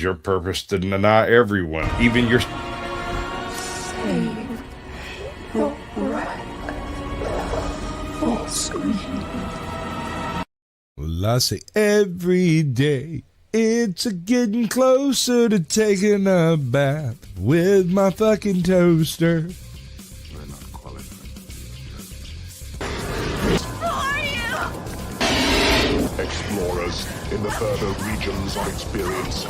your purpose to deny everyone, even your... Save the rat for screen. Well, I say every day it's getting closer to taking a bath with my fucking toaster. We're not qualified. Who are you? Explorers in the further regions of experience.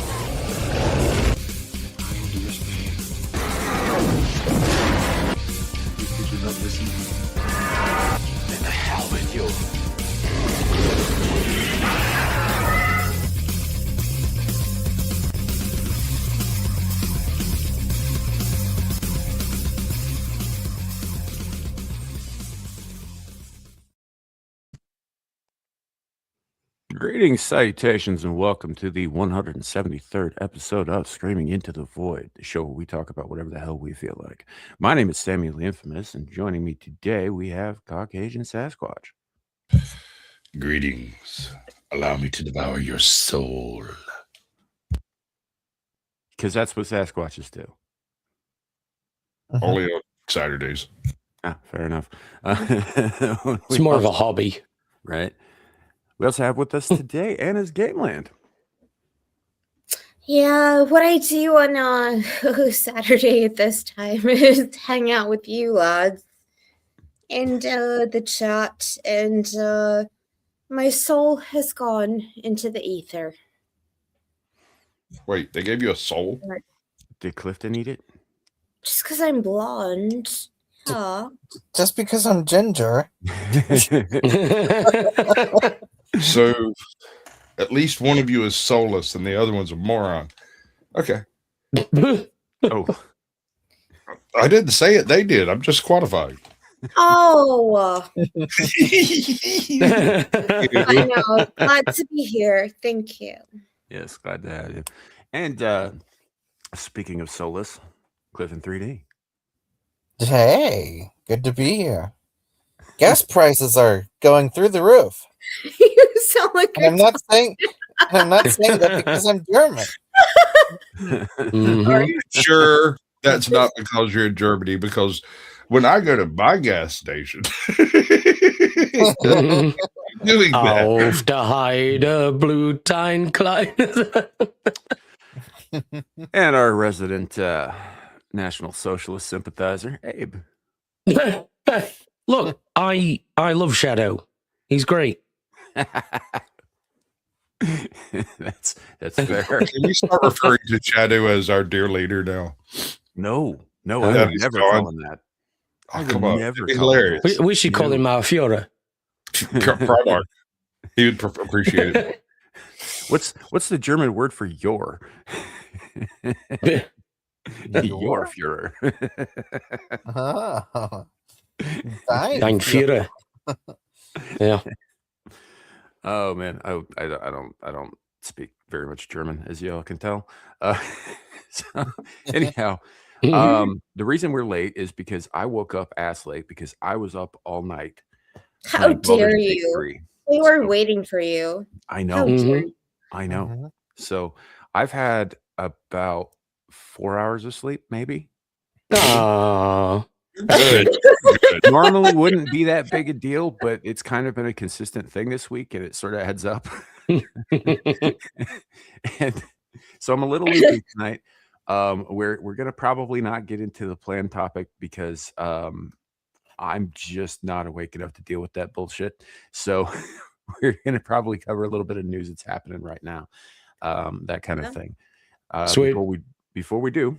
Did you not listen? Then the hell with you. Greetings, salutations, and welcome to the 173rd episode of Screaming Into the Void, the show where we talk about whatever the hell we feel like. My name is Samuel the Infamous, and joining me today we have Caucasian Sasquatch. Greetings. Allow me to devour your soul. Because that's what Sasquatches do. Only on Saturdays. Ah, fair enough. It's more of a hobby. Right. We also have with us today Anna's Gameland. Yeah, what I do on Saturday at this time is hang out with you lads and the chat, and my soul has gone into the ether. Wait, they gave you a soul? Did Clifton eat it? Just because I'm blonde. Yeah. Just because I'm ginger. So, at least one of you is soulless and the other one's a moron. Okay. Oh. I didn't say it. They did. I'm just qualified. Oh. I know. Glad to be here. Thank you. Yes, glad to have you. And speaking of soulless, Clifton 3D. Hey, good to be here. Gas prices are going through the roof. You sound like And I'm not saying that because I'm German. Are you sure that's not because you're in Germany? Because when I go to my gas station, doing that. Auf der Heide, Blutein klein. And our resident National Socialist sympathizer, Abe. Look, I love Shadoo. He's great. That's fair. Can we start referring to Shadoo as our dear leader now? No, I That would is never gone. call him that. Oh, come on. Never It'd be call him hilarious. We should call him Fiora. Primark. He would appreciate it. What's the German word for your? Your Führer. Oh. Dein Führer. Yeah. Oh man, I don't speak very much German, as y'all can tell. So anyhow, the reason we're late is because I woke up ass late because I was up all night. How playing Baldur's dare Gate you? 3. We were So, waiting for you. I How know. dare you? I know. Mhm. So I've had about 4 hours of sleep, maybe. Aww. Good. Normally wouldn't be that big a deal, but it's kind of been a consistent thing this week, and it sort of heads up. And so I'm a little loopy tonight. We're gonna probably not get into the planned topic because I'm just not awake enough to deal with that bullshit. So we're gonna probably cover a little bit of news that's happening right now, that kind of thing. Sweet. Before we do,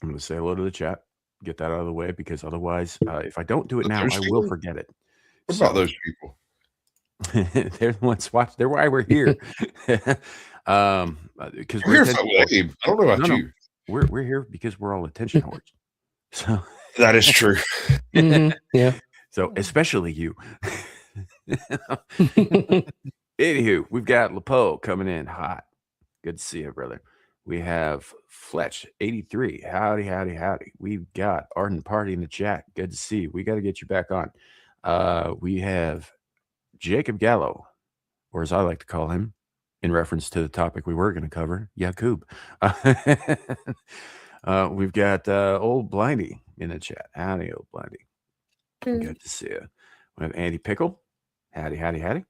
I'm gonna say hello to the chat. Get that out of the way because otherwise, if I don't do it now, I will forget it. What about those people? They're the ones watch. They're why we're here. Because We're here for Abe. I don't know about you. We're here because we're all attention whores. So That is true. Yeah. So especially you. Anywho, we've got Lepo coming in hot. Good to see you, brother. We have Fletch 83. Howdy, howdy, howdy. We've got Ardent Party in the chat. Good to see you. We got to get you back on. We have Jacob Gallo, or as I like to call him, in reference to the topic we were going to cover, Yakub. We've got old Blindy in the chat. Howdy, old Blindy. Good to see you. We have Andy Pickle. Howdy, howdy, howdy.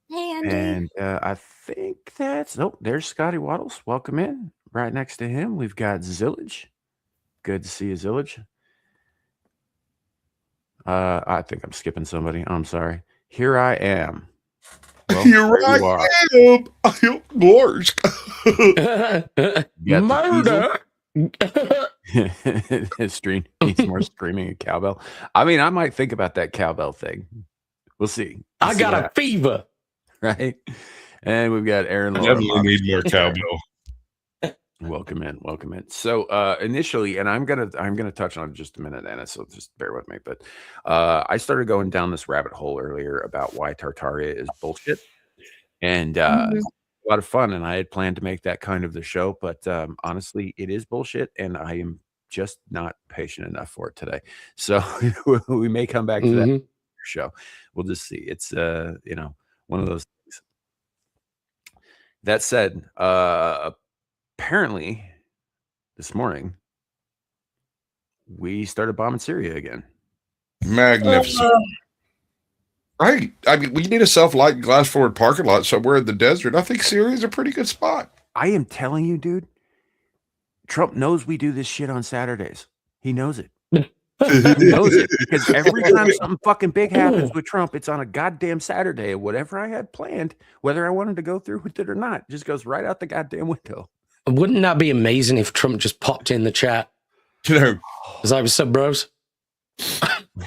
Hey, Andy. And I think that's... Oh, there's Scotty Waddles. Welcome in. Right next to him, we've got Zilege. Good to see you, Zilege. I think I'm skipping somebody. I'm sorry. Here I am. Well, Here I am. I am Lars. Murder. Stream needs more screaming and cowbell. I mean, I might think about that cowbell thing. We'll see. I got a fever. Right. And we've got Aaron. I definitely need more cowbell. Welcome in. So initially, and I'm gonna touch on it in just a minute, Anna, so just bear with me. But I started going down this rabbit hole earlier about why Tartaria is bullshit. And a lot of fun, and I had planned to make that kind of the show, but honestly, it is bullshit, and I am just not patient enough for it today. So we may come back to that show. We'll just see. It's one of those things. That said, apparently this morning we started bombing Syria again. Magnificent. Right. I mean, we need a self-lighting glass forward parking lot somewhere in the desert. I think Syria's a pretty good spot. I am telling you, dude, Trump knows we do this shit on Saturdays. He knows it. He knows it. Because every time something fucking big happens with Trump, it's on a goddamn Saturday. Whatever I had planned, whether I wanted to go through with it or not, just goes right out the goddamn window. Wouldn't that be amazing if Trump just popped in the chat? You know, as I was sub bros.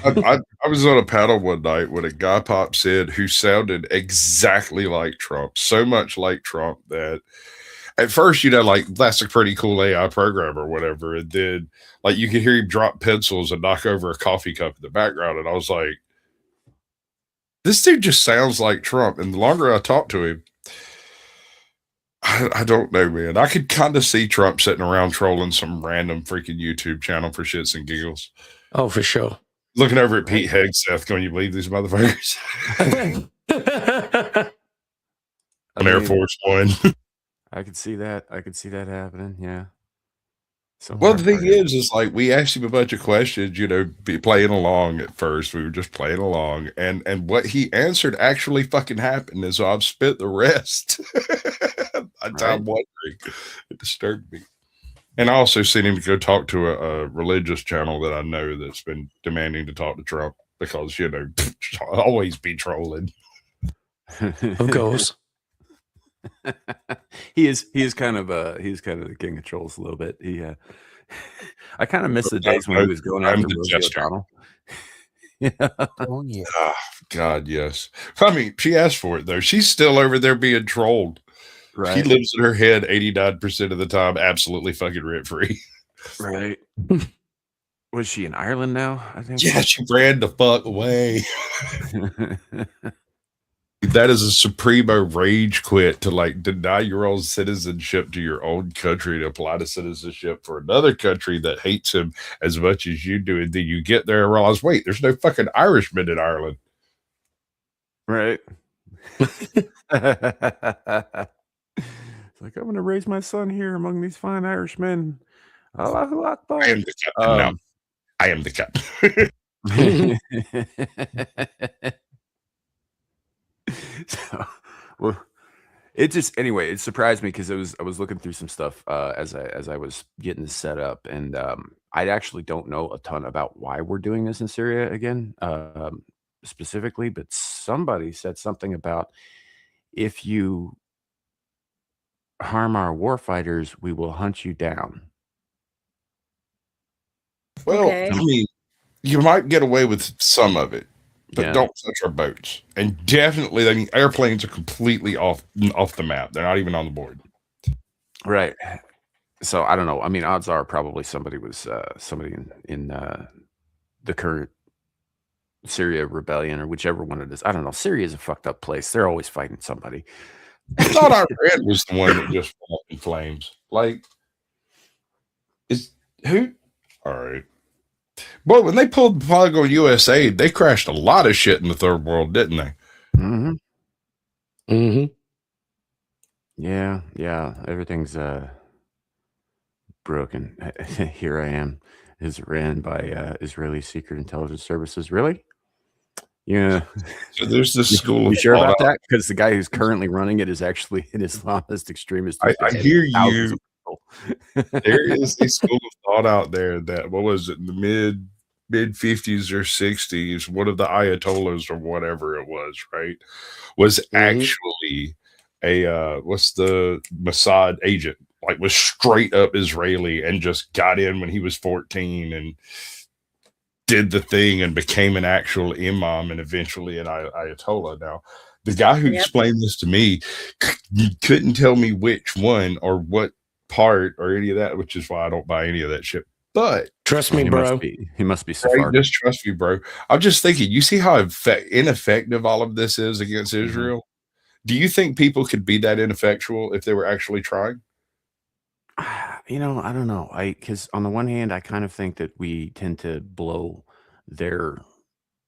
I was on a panel one night when a guy pops in who sounded exactly like Trump, so much like Trump that at first, like that's a pretty cool AI program or whatever. And then like you could hear him drop pencils and knock over a coffee cup in the background. And I was like, this dude just sounds like Trump. And the longer I talked to him, I don't know, man. I could kind of see Trump sitting around trolling some random freaking YouTube channel for shits and giggles. Oh, for sure. Looking over at Pete Hegseth, can you believe these motherfuckers? On Air Force One. I could see that. I could see that happening. Yeah. So well, the thing is like we asked him a bunch of questions, be playing along at first. We were just playing along, and what he answered actually fucking happened, and so I've spent the rest of time wondering. It disturbed me. And I also seen him go talk to a religious channel that I know that's been demanding to talk to Trump because always be trolling. Of course. he is kind of the king of trolls a little bit. I kind of miss the days when he was going after Rosie O'Donnell. Yeah. Oh yeah. Oh, God, yes. I mean, she asked for it though. She's still over there being trolled. Right. He lives in her head 89% of the time, absolutely fucking rent free. Right. Was she in Ireland now? I think. Yeah, she ran the fuck away. That is a supremo rage quit to like deny your own citizenship to your own country to apply to citizenship for another country that hates him as much as you do. And then you get there and realize, wait, there's no fucking Irishmen in Ireland. Right. It's like, I'm going to raise my son here among these fine Irishmen. Allahu Akbar. I am the captain. No, I am the captain. So, well, it surprised me because I was looking through some stuff as I was getting this set up, and I actually don't know a ton about why we're doing this in Syria again, specifically, but somebody said something about if you harm our warfighters, we will hunt you down. Well, I mean, you might get away with some of it. But don't touch our boats. And definitely, I mean, airplanes are completely off the map. They're not even on the board. Right. So I don't know. I mean, odds are probably somebody in the current Syria rebellion or whichever one it is. I don't know. Syria is a fucked up place. They're always fighting somebody. I thought Iran was the one that just fell in flames. Like, who? All right. Boy, when they pulled the plug on USA, they crashed a lot of shit in the third world, didn't they? Mm-hmm. Mm-hmm. Yeah, everything's broken. Here I am is ran by Israeli secret intelligence services. Really? Yeah. So there's this school You of sure thought about out. that? Because the guy who's currently running it is actually an Islamist extremist. Who's I beheaded hear thousands you. of people. There is a school of thought out there that what was it in the mid 50s or 60s, one of the ayatollahs or whatever it was, right, was actually a what's the Mossad agent, like was straight up Israeli and just got in when he was 14 and did the thing and became an actual imam and eventually an ayatollah. Now, the guy who explained this to me couldn't tell me which one or what part or any of that, which is why I don't buy any of that shit. But trust me, bro. He must be right, Sephardic. just trust me, bro. I'm just thinking, you see how ineffective all of this is against Israel? Do you think people could be that ineffectual if they were actually trying? You know, I don't know. Because on the one hand, I kind of think that we tend to blow their,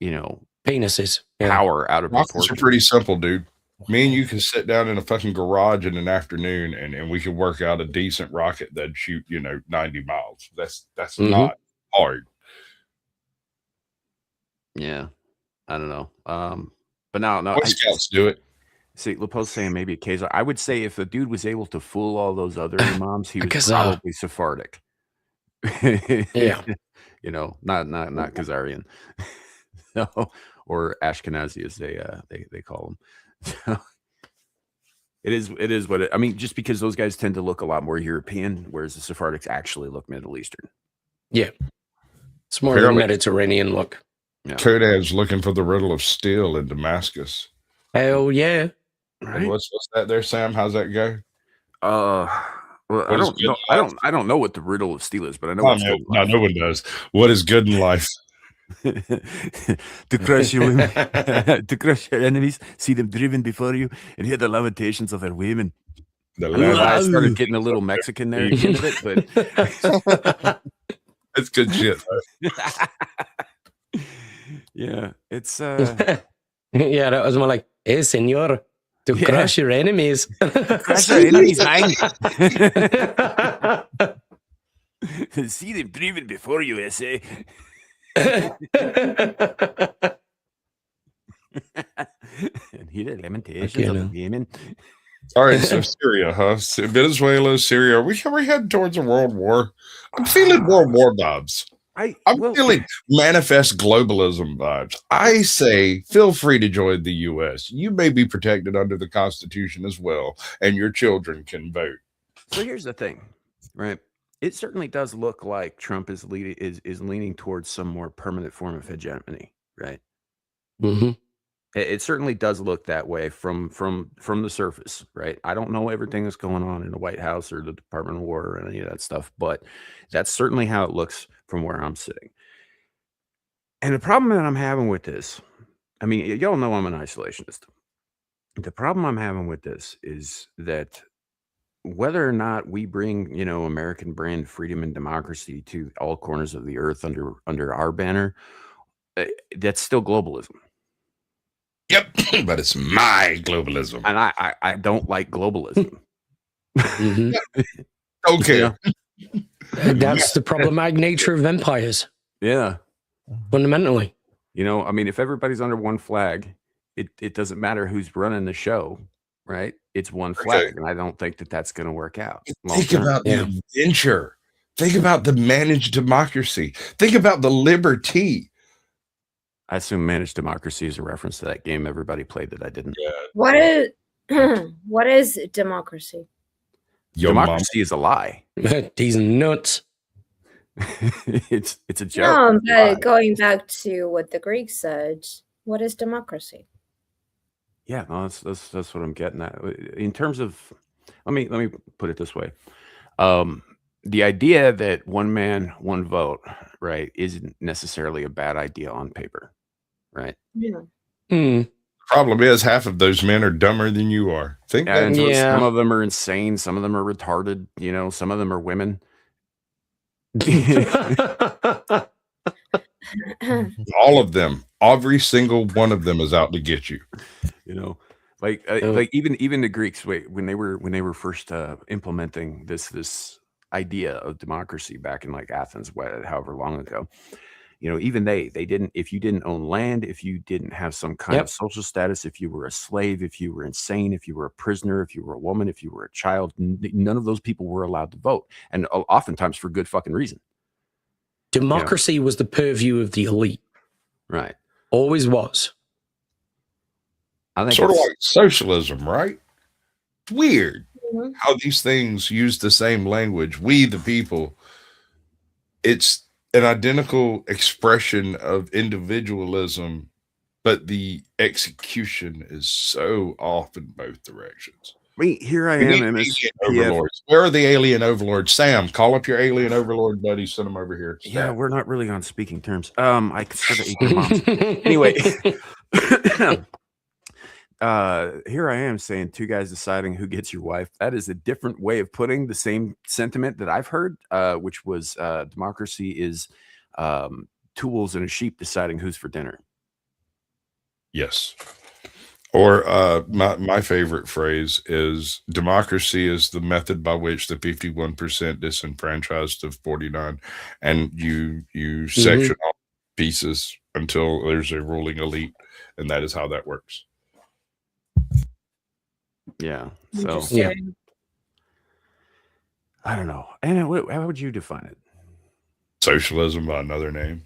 penises power out of Rockets proportion. are pretty simple, dude. Me and you can sit down in a fucking garage in an afternoon and we can work out a decent rocket that'd shoot, 90 miles. That's not hard. Yeah. I don't know. But no. Boy Scouts do it. See, Lepo's saying maybe occasionally. I would say if the dude was able to fool all those other imams, he was probably Sephardic. Yeah. Not Khazarian. No, or Ashkenazi as they call them. It is what I mean, just because those guys tend to look a lot more European, whereas the Sephardics actually look Middle Eastern. Yeah. It's more of a Mediterranean look. Yeah. Kodad's looking for the riddle of steel in Damascus. Hell yeah. Right. What's that there, Sam? How's that go? Well, I don't know. I don't know what the riddle of steel is, but I know what's good. No one does. What is good in life? To crush your enemies, see them driven before you, and hear the lamentations of their women. I started getting a little Mexican there at the end of it, but it's good shit. Yeah, it's yeah, that was more like, hey, senor, to crush your enemies. Crush your enemies, man. See them driven before you, essay. And hear the lamentations of the women. All right, so Syria, huh? Venezuela, Syria. Are we heading towards a world war? I'm feeling world war vibes. I'm feeling manifest globalism vibes. I say, feel free to join the U.S. You may be protected under the Constitution as well, and your children can vote. So here's the thing, right? It certainly does look like Trump is leaning towards some more permanent form of hegemony, right? Mm-hmm. It certainly does look that way from the surface, right? I don't know everything that's going on in the White House or the Department of War or any of that stuff, but that's certainly how it looks from where I'm sitting. And the problem that I'm having with this, I mean, y'all know I'm an isolationist. The problem I'm having with this is that whether or not we bring, American brand freedom and democracy to all corners of the earth under our banner, that's still globalism. Yep, but it's my globalism. And I don't like globalism. Okay. That's the problematic nature of empires. Yeah. Fundamentally. I mean, if everybody's under one flag, it doesn't matter who's running the show, right? It's one flag. And I don't think that that's going to work out. Think about the adventure. Think about the managed democracy. Think about the liberty. I assume managed democracy is a reference to that game everybody played that I didn't. Yeah. What is democracy? Democracy is a lie. These nuts. It's a joke. No, but going back to what the Greeks said, what is democracy? Yeah, no, that's what I'm getting at. In terms of, let me put it this way. The idea that one man, one vote, right, isn't necessarily a bad idea on paper, right? Yeah. Problem is, half of those men are dumber than you are. Think that. Some of them are insane. Some of them are retarded. Some of them are women. All of them. Every single one of them is out to get you. Like even the Greeks, when they were first implementing this idea of democracy back in like Athens, however long ago, even they didn't, if you didn't own land, if you didn't have some kind of social status, if you were a slave, if you were insane, if you were a prisoner, if you were a woman, if you were a child, none of those people were allowed to vote, and oftentimes for good fucking reason. Democracy was the purview of the elite. Right. Always was. I think sort of like socialism, right? It's weird how these things use the same language. We, the people, it's an identical expression of individualism, but the execution is so off in both directions. Wait, here I am, overlords. Where are the alien overlords? Sam, call up your alien overlord buddy. Send them over here. Yeah, we're not really on speaking terms. I consider eat their moms. Anyway, here I am saying two guys deciding who gets your wife. That is a different way of putting the same sentiment that I've heard, which was democracy is tools and a sheep deciding who's for dinner. Yes. Or my favorite phrase is democracy is the method by which the 51% disenfranchised of 49, and you section off pieces until there's a ruling elite, and that is how that works. Yeah. So yeah. I don't know. Anna, how would you define it? Socialism by another name.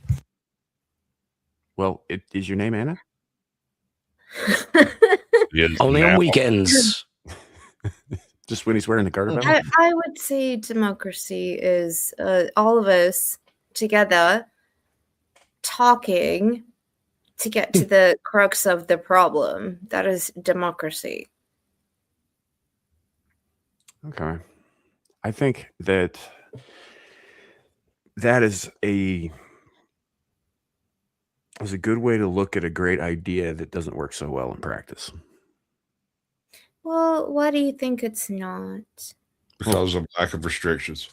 Well, is your name Anna? Only on weekends. Just when he's wearing the garter belt? I would say democracy is all of us together talking to get to the crux of the problem. That is democracy. Okay. I think that is a good way to look at a great idea that doesn't work so well in practice. Well, why do you think it's not? Because of lack of restrictions.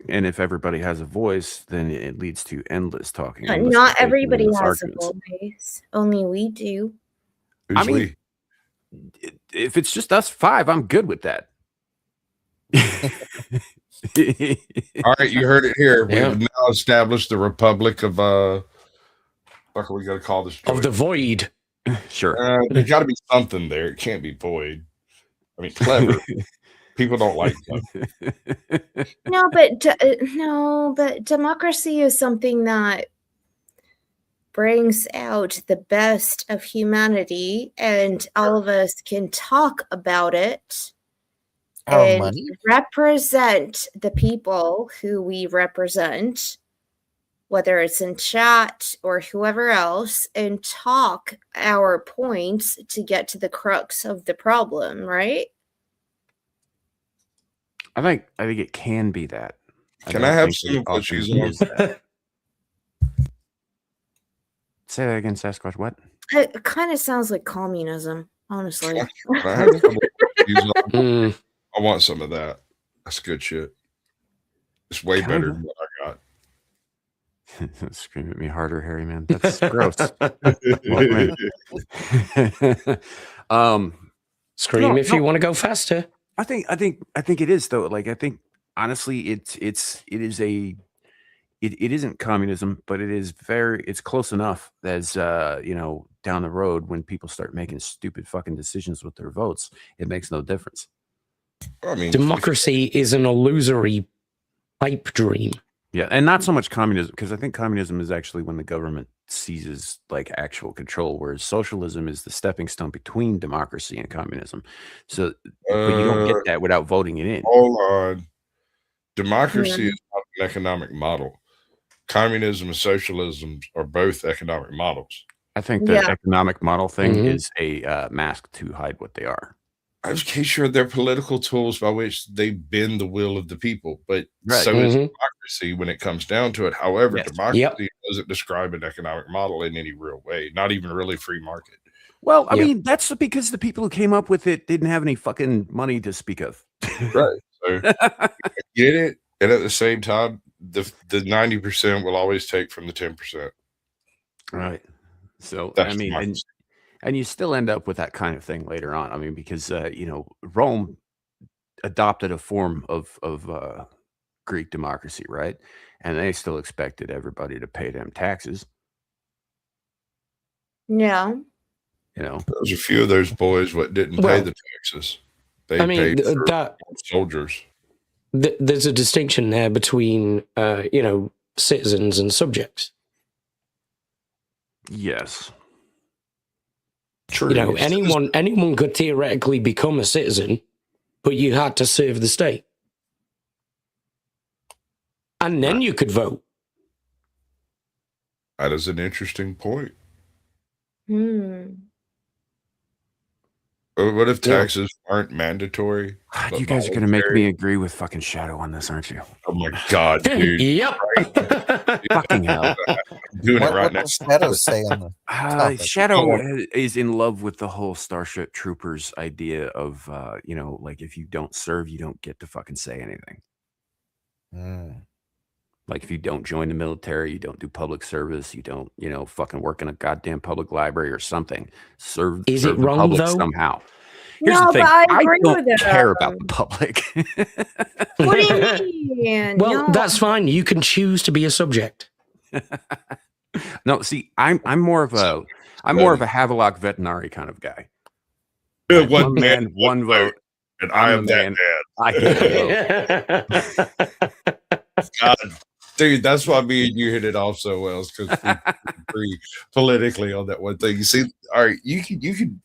And if everybody has a voice, then it leads to endless talking. Not everybody has a voice. Only we do. Who's we? If it's just us five, I'm good with that. All right, you heard it here. We've now established the Republic of what are we going to call this? Of the void. Sure. There's got to be something there. It can't be void. I mean, clever. People don't like that. No, but democracy is something that brings out the best of humanity, and all of us can talk about it and represent the people who we represent, whether it's in chat or whoever else, and talk our points to get to the crux of the problem, right? I think it can be that. Can I have some of what she's on? Say that again, Sasquatch. What? It kind of sounds like communism, honestly. I want some of that. That's good shit. It's way better than what I got. Scream at me harder, Harry, man. That's gross. Scream if you want to go faster. I think it is though. Like I think honestly, it isn't communism, but it's close enough as down the road when people start making stupid fucking decisions with their votes, it makes no difference. I mean, democracy is an illusory pipe dream. Yeah, and not so much communism, because I think communism is actually when the government seizes like actual control, whereas socialism is the stepping stone between democracy and communism. So, but you don't get that without voting it in. Hold on. Democracy is not an economic model. Communism and socialism are both economic models. I think the economic model thing is a mask to hide what they are. I'm sure they're political tools by which they bend the will of the people, but so is democracy when it comes down to it. However, democracy doesn't describe an economic model in any real way, not even really free market. Well, I mean, that's because the people who came up with it didn't have any fucking money to speak of. Right. So I get it. And at the same time, the 90% will always take from the 10%. Right. So, that's I mean, And you still end up with that kind of thing later on. I mean, because Rome adopted a form of Greek democracy, right? And they still expected everybody to pay them taxes. Yeah. There's a few of those boys what didn't pay the taxes. They paid for that soldiers. There's a distinction there between citizens and subjects. Yes. True. Anyone could theoretically become a citizen, but you had to serve the state. And then you could vote. That is an interesting point. What if taxes aren't mandatory? You guys are going to make me agree with fucking Shadoo on this, aren't you? Oh my God, dude. Yep. Fucking hell. I'm doing it right now. What does Shadoo say on the topic? Shadoo is in love with the whole Starship Troopers idea of, like if you don't serve, you don't get to fucking say anything. Like if you don't join the military, you don't do public service, you don't, fucking work in a goddamn public library or something. Serve it the wrong, public though? somehow. Here's No, the thing. but I agree don't with care about the public. What do you mean? Well, No. that's fine. You can choose to be a subject. No, see, I'm more of a Havelock Veterinary kind of guy. One man, one vote. And I am that man. I get a vote. God, dude, that's why me and you hit it off so well, because we agree politically on that one thing. You see, all right, you could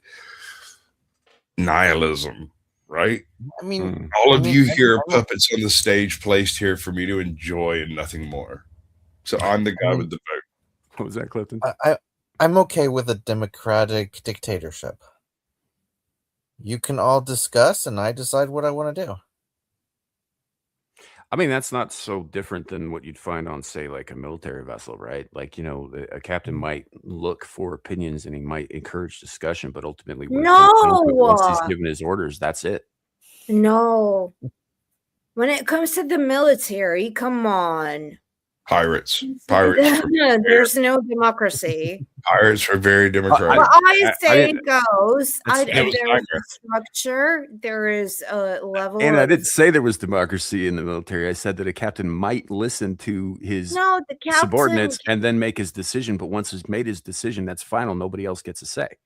nihilism, right? I mean, all of you here are puppets on the stage placed here for me to enjoy and nothing more. So I'm the guy with the vote. What was that, Clifton? I'm okay with a democratic dictatorship. You can all discuss, and I decide what I want to do. I mean, that's not so different than what you'd find on, say, like a military vessel, right? Like, a captain might look for opinions and he might encourage discussion, but ultimately, once he's given his orders, that's it. No. When it comes to the military, come on. Pirates. There's no democracy. Pirates are very democratic. Well, I say it goes. There is a structure. There is a level. And I didn't say there was democracy in the military. I said that a captain might listen to his subordinates and then make his decision. But once he's made his decision, that's final. Nobody else gets a say.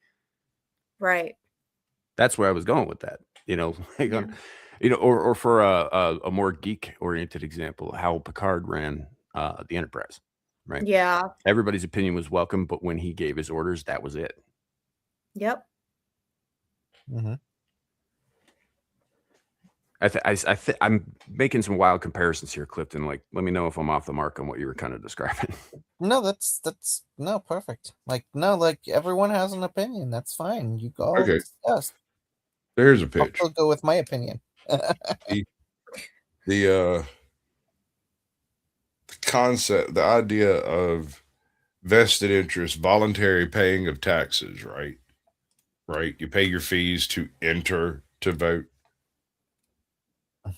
Right. That's where I was going with that. Or for a more geek-oriented example, how Picard ran the Enterprise, right? Yeah. Everybody's opinion was welcome, but when he gave his orders, that was it. Yep. I'm making some wild comparisons here, Clifton. Like, let me know if I'm off the mark on what you were kind of describing. No, that's perfect. Like everyone has an opinion. That's fine. You go discuss. There's a pitch. I'll go with my opinion. The concept, the idea of vested interest, voluntary paying of taxes, right? You pay your fees to enter to vote.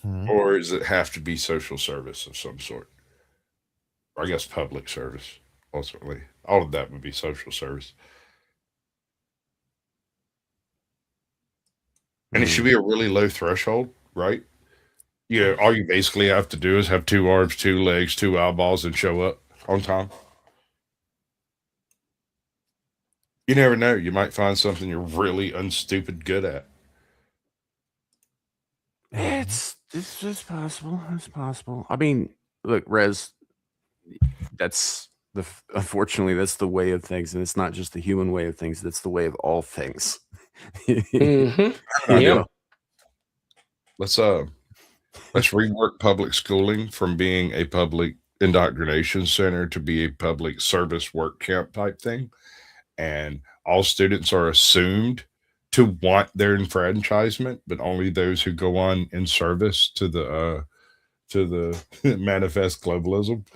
Or does it have to be social service of some sort? Or I guess public service, ultimately. All of that would be social service. And it should be a really low threshold, right? All you basically have to do is have 2 arms, 2 legs, 2 eyeballs, and show up on time. You never know. You might find something you're really unstupid good at. It's possible. It's possible. I mean, look, Rez, unfortunately, that's the way of things. And it's not just the human way of things. That's the way of all things. Yeah. Let's rework public schooling from being a public indoctrination center to be a public service work camp type thing. And all students are assumed to want their enfranchisement, but only those who go on in service to the manifest globalism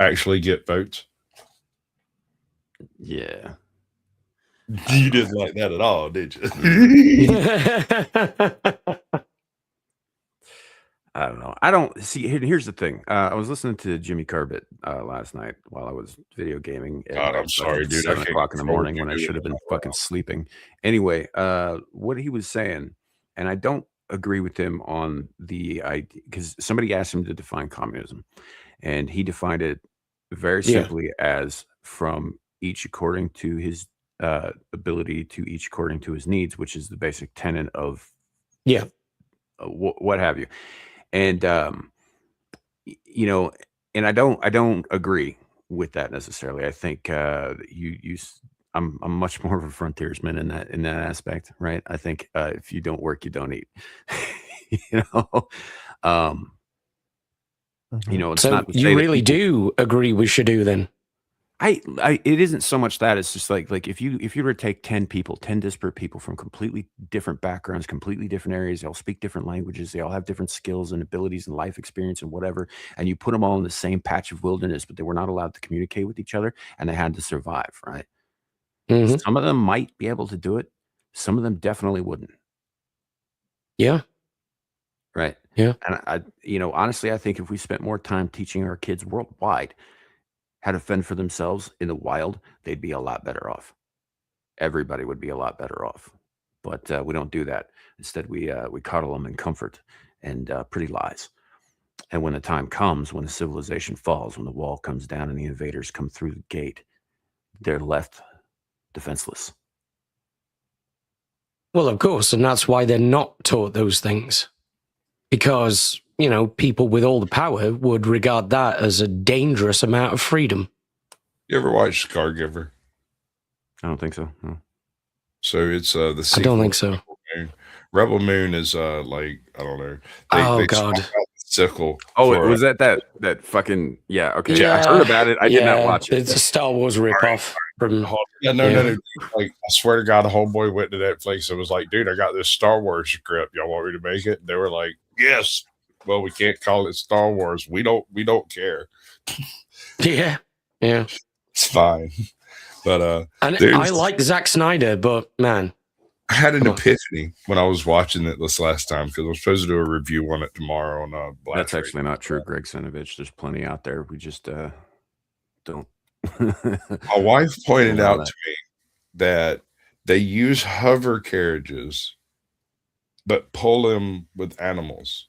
actually get votes. Yeah. You didn't like that at all, did you? I don't know. I don't see. Here's the thing. I was listening to Jimmy Corbett last night while I was video gaming at God, like I'm sorry, dude. I 7 o'clock in the control what morning you're when I doing should have been right fucking sleeping. Anyway, what he was saying, and I don't agree with him on the idea because somebody asked him to define communism, and he defined it very Yeah. simply as from each according to his ability to each according to his needs, which is the basic tenet of Yeah. what have you. And you know, and I don't agree with that necessarily. I think I'm much more of a frontiersman in that aspect, right? I think if you don't work, you don't eat. you know, um, it's So not to you say that really people, do agree with Shadoo then? it isn't so much that it's just like if you were to take 10 people, 10 disparate people from completely different backgrounds, completely different areas, they all speak different languages, they all have different skills and abilities and life experience and whatever, and you put them all in the same patch of wilderness, but they were not allowed to communicate with each other and they had to survive, right? Mm-hmm. Some of them might be able to do it, some of them definitely wouldn't. Yeah. Right. Yeah. And honestly, I think if we spent more time teaching our kids worldwide how to fend for themselves in the wild, they'd be a lot better off. Everybody would be a lot better off. But we don't do that. Instead, we coddle them in comfort and pretty lies. And when the time comes, when the civilization falls, when the wall comes down and the invaders come through the gate, they're left defenseless. Well, of course, and that's why they're not taught those things. Because, people with all the power would regard that as a dangerous amount of freedom. You ever watch Scargiver? I don't think so. No. So it's the I sequel don't think to so. Rebel Moon. Rebel Moon is like, I don't know. Oh, They God. swap out the sickle. Oh, for, was that fucking okay? Yeah, I heard about it. I did not watch it. It's a Star Wars ripoff. From Yeah, no. Like, I swear to God, the homeboy went to Netflix and was like, "Dude, I got this Star Wars script. Y'all want me to make it?" They were like, "Yes." Well, we can't call it Star Wars. We don't care. Yeah. It's fine. But And I like Zack Snyder, but man, I had an epiphany when I was watching it this last time because I'm supposed to do a review on it tomorrow on Black That's Friday. actually not true, Greg Senovich. There's plenty out there. We just don't. My wife pointed out to me that they use hover carriages, but pull them with animals.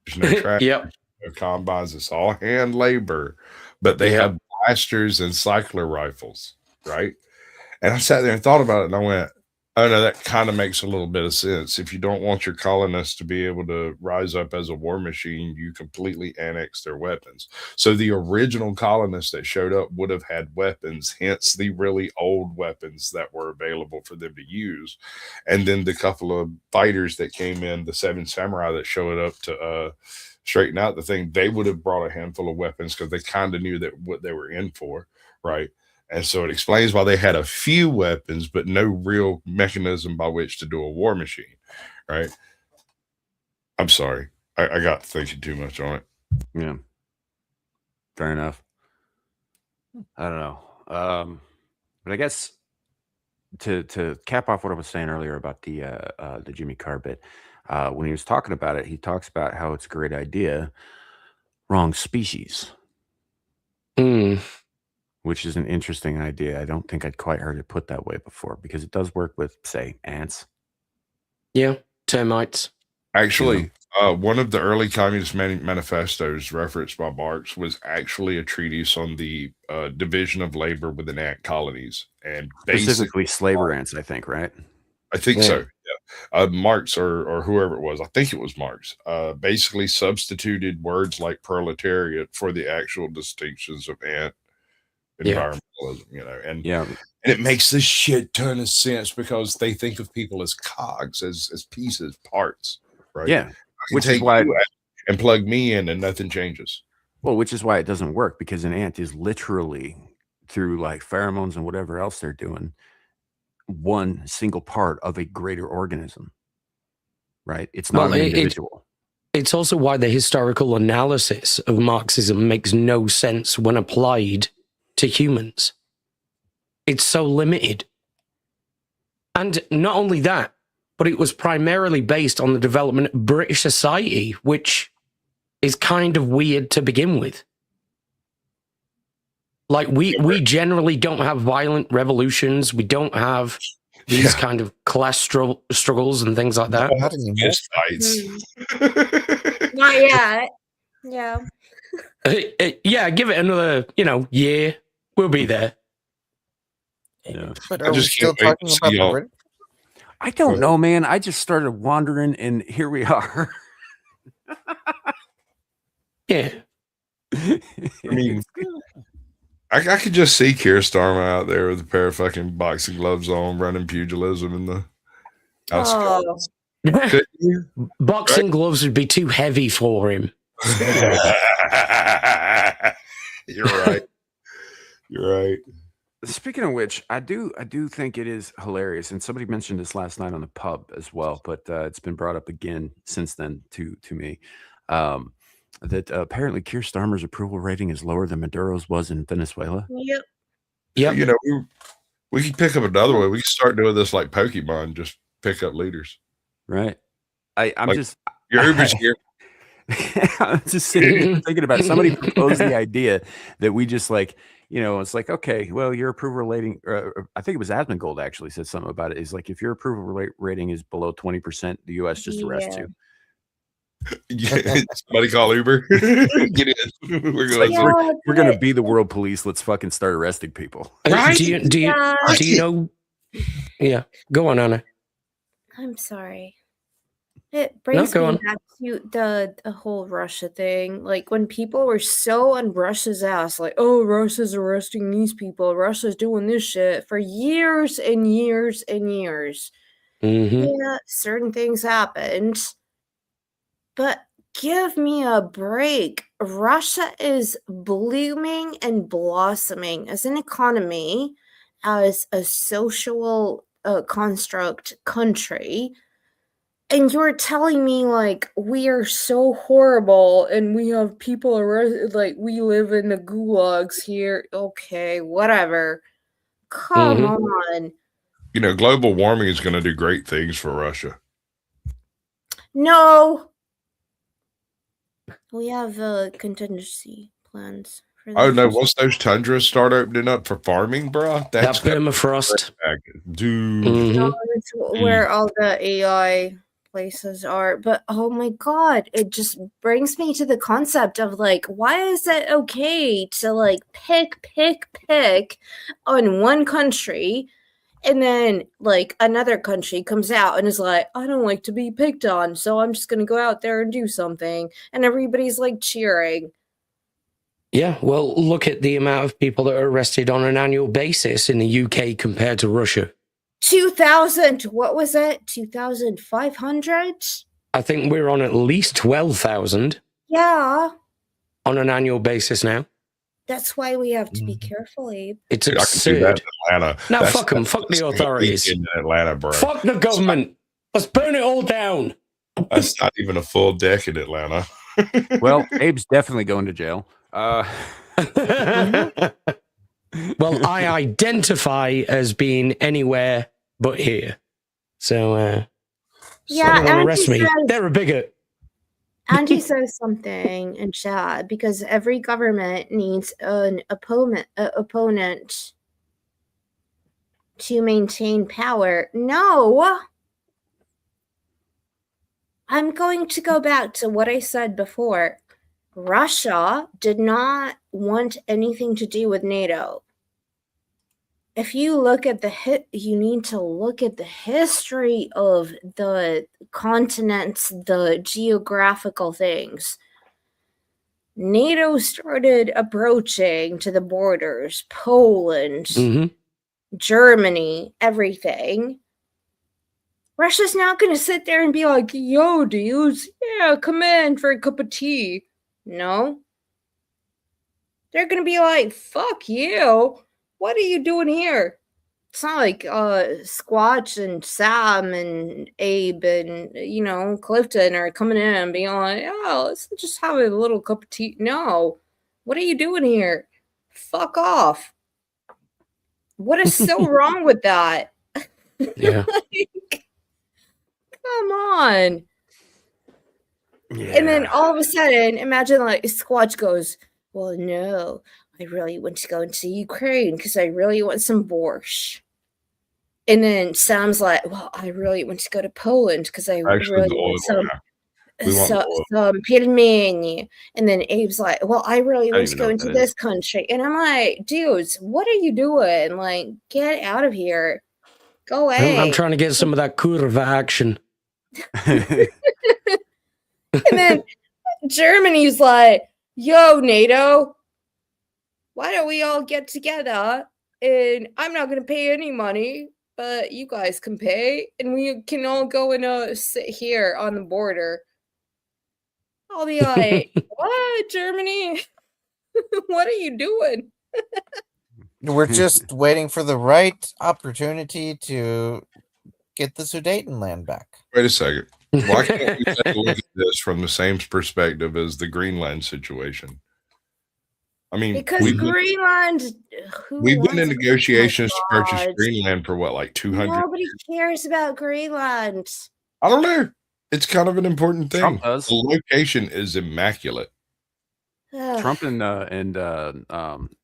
There's no tractor, no combines. It's all hand labor, but they have blasters and cycler rifles, right? And I sat there and thought about it, and I went, "Oh no, that kind of makes a little bit of sense. If you don't want your colonists to be able to rise up as a war machine, you completely annex their weapons." So the original colonists that showed up would have had weapons, hence the really old weapons that were available for them to use. And then the couple of fighters that came in, the 7 samurai that showed up to straighten out the thing, they would have brought a handful of weapons because they kind of knew that what they were in for, right? And so it explains why they had a few weapons, but no real mechanism by which to do a war machine, right? I'm sorry. I got thinking too much on it. Yeah. Fair enough. I don't know. But I guess to cap off what I was saying earlier about the Jimmy Carr bit, when he was talking about it, he talks about how it's a great idea, wrong species. Which is an interesting idea. I don't think I'd quite heard it put that way before because it does work with, say, ants. Yeah, termites. Actually, one of the early communist manifestos referenced by Marx was actually a treatise on the division of labor within ant colonies. And specifically slaver ants, I think, right? I think so. Yeah. Marx or whoever it was, I think it was Marx, basically substituted words like proletariat for the actual distinctions of ant environmentalism, and it makes this shit ton of sense because they think of people as cogs, as pieces, parts, right? Yeah, which is why and plug me in and nothing changes. Well, which is why it doesn't work because an ant is literally through like pheromones and whatever else they're doing, one single part of a greater organism, right? It's not an individual. It's also why the historical analysis of Marxism makes no sense when applied to humans. It's so limited. And not only that, but it was primarily based on the development of British society, which is kind of weird to begin with. Like, we generally don't have violent revolutions. We don't have these kind of class struggles and things like that. Not anymore. Fist fights. Not yet. Yeah. Yeah, give it another, year. We'll be there. Yeah. But I are we just still can't wait talking to about see the y'all. British? I don't know, man. I just started wandering, and here we are. Yeah. I mean, I could just see Keir Starmer out there with a pair of fucking boxing gloves on, running pugilism in the outskirts. Could you? Boxing gloves would be too heavy for him. You're right. You're right. Speaking of which, I do think it is hilarious, and somebody mentioned this last night on the pub as well, but it's been brought up again since then to me. That apparently Keir Starmer's approval rating is lower than Maduro's was in Venezuela. Yep. Yep. You know, we could pick up another way. We could start doing this like Pokemon, just pick up leaders. Right. I'm Like, just Your Uber's here. I'm just sitting here thinking about it. Somebody proposed the idea that we just it's like, okay, well, your approval rating, I think it was Asmongold actually said something about it. Is like, if your approval rating is below 20%, the U.S. just arrests you. Somebody call Uber. Get in. We're going to be the world police. Let's fucking start arresting people. Right? Do you know? Yeah, go on, Anna. I'm sorry. It brings go me on. back to the whole Russia thing. Like, when people were so on Russia's ass, like, oh, Russia's arresting these people, Russia's doing this shit for years and years and years. Mm-hmm. Yeah, certain things happened. But give me a break. Russia is blooming and blossoming as an economy, as a social construct country. And you're telling me, like, we are so horrible and we have people arrested, like, we live in the gulags here. Okay, whatever. Come on. You know, global warming is going to do great things for Russia. No. We have contingency plans for that. Oh, no. Once those tundras start opening up for farming, bro, that's permafrost. Dude. That's where all the AI places are. But oh my god, it just brings me to the concept of, like, why is it okay to, like, pick on one country, and then, like, another country comes out and is like, I don't like to be picked on, so I'm just gonna go out there and do something, and everybody's like cheering. Yeah, well, look at the amount of people that are arrested on an annual basis in the UK compared to Russia. 2,000, what was it? 2,500? I think we're on at least 12,000 Yeah. on an annual basis now. That's why we have to be careful, Abe. It's Dude, I can do that absurd. in Atlanta. Now, That's- fuck them. Fuck the authorities. In Atlanta, bro. Fuck the government. Let's burn it all down. That's not even a full deck in Atlanta. Well, Abe's definitely going to jail. Well, I identify as being anywhere but here. So, Yeah, don't arrest me. says- They're a bigot. Angie says something in chat, because every government needs an opponent to maintain power. No! I'm going to go back to what I said before. Russia did not want anything to do with NATO. If you look at you need to look at the history of the continents, the geographical things. NATO started approaching to the borders, Poland, Germany, everything. Russia's not going to sit there and be like, yo, dudes, yeah, come in for a cup of tea. No. They're going to be like, fuck you. What are you doing here? It's not like Squatch and Sam and Abe and, Clifton are coming in and being like, oh, let's just have a little cup of tea. No. What are you doing here? Fuck off. What is so wrong with that? Yeah. Like, come on. And then all of a sudden, imagine like Squatch goes, well, no, I really want to go into Ukraine because I really want some borscht. And then Sam's like, well, I really want to go to Poland because I really want some pelmeni. And then Abe's like, well, I really want to go into this country. And I'm like, dudes, what are you doing? Like, get out of here. Go away. I'm trying to get some of that curva action. And then Germany's like, yo, NATO, why don't we all get together? And I'm not going to pay any money, but you guys can pay. And we can all go and sit here on the border. I'll be like, what, Germany? What are you doing? We're just waiting for the right opportunity to get the Sudetenland back. Wait a second. Why can't we take a look at this from the same perspective as the Greenland situation? I mean, because Greenland. We've been in negotiations to purchase Greenland for what, like 200? Nobody cares about Greenland. I don't know. It's kind of an important thing. Trump does. The location is immaculate. Trump and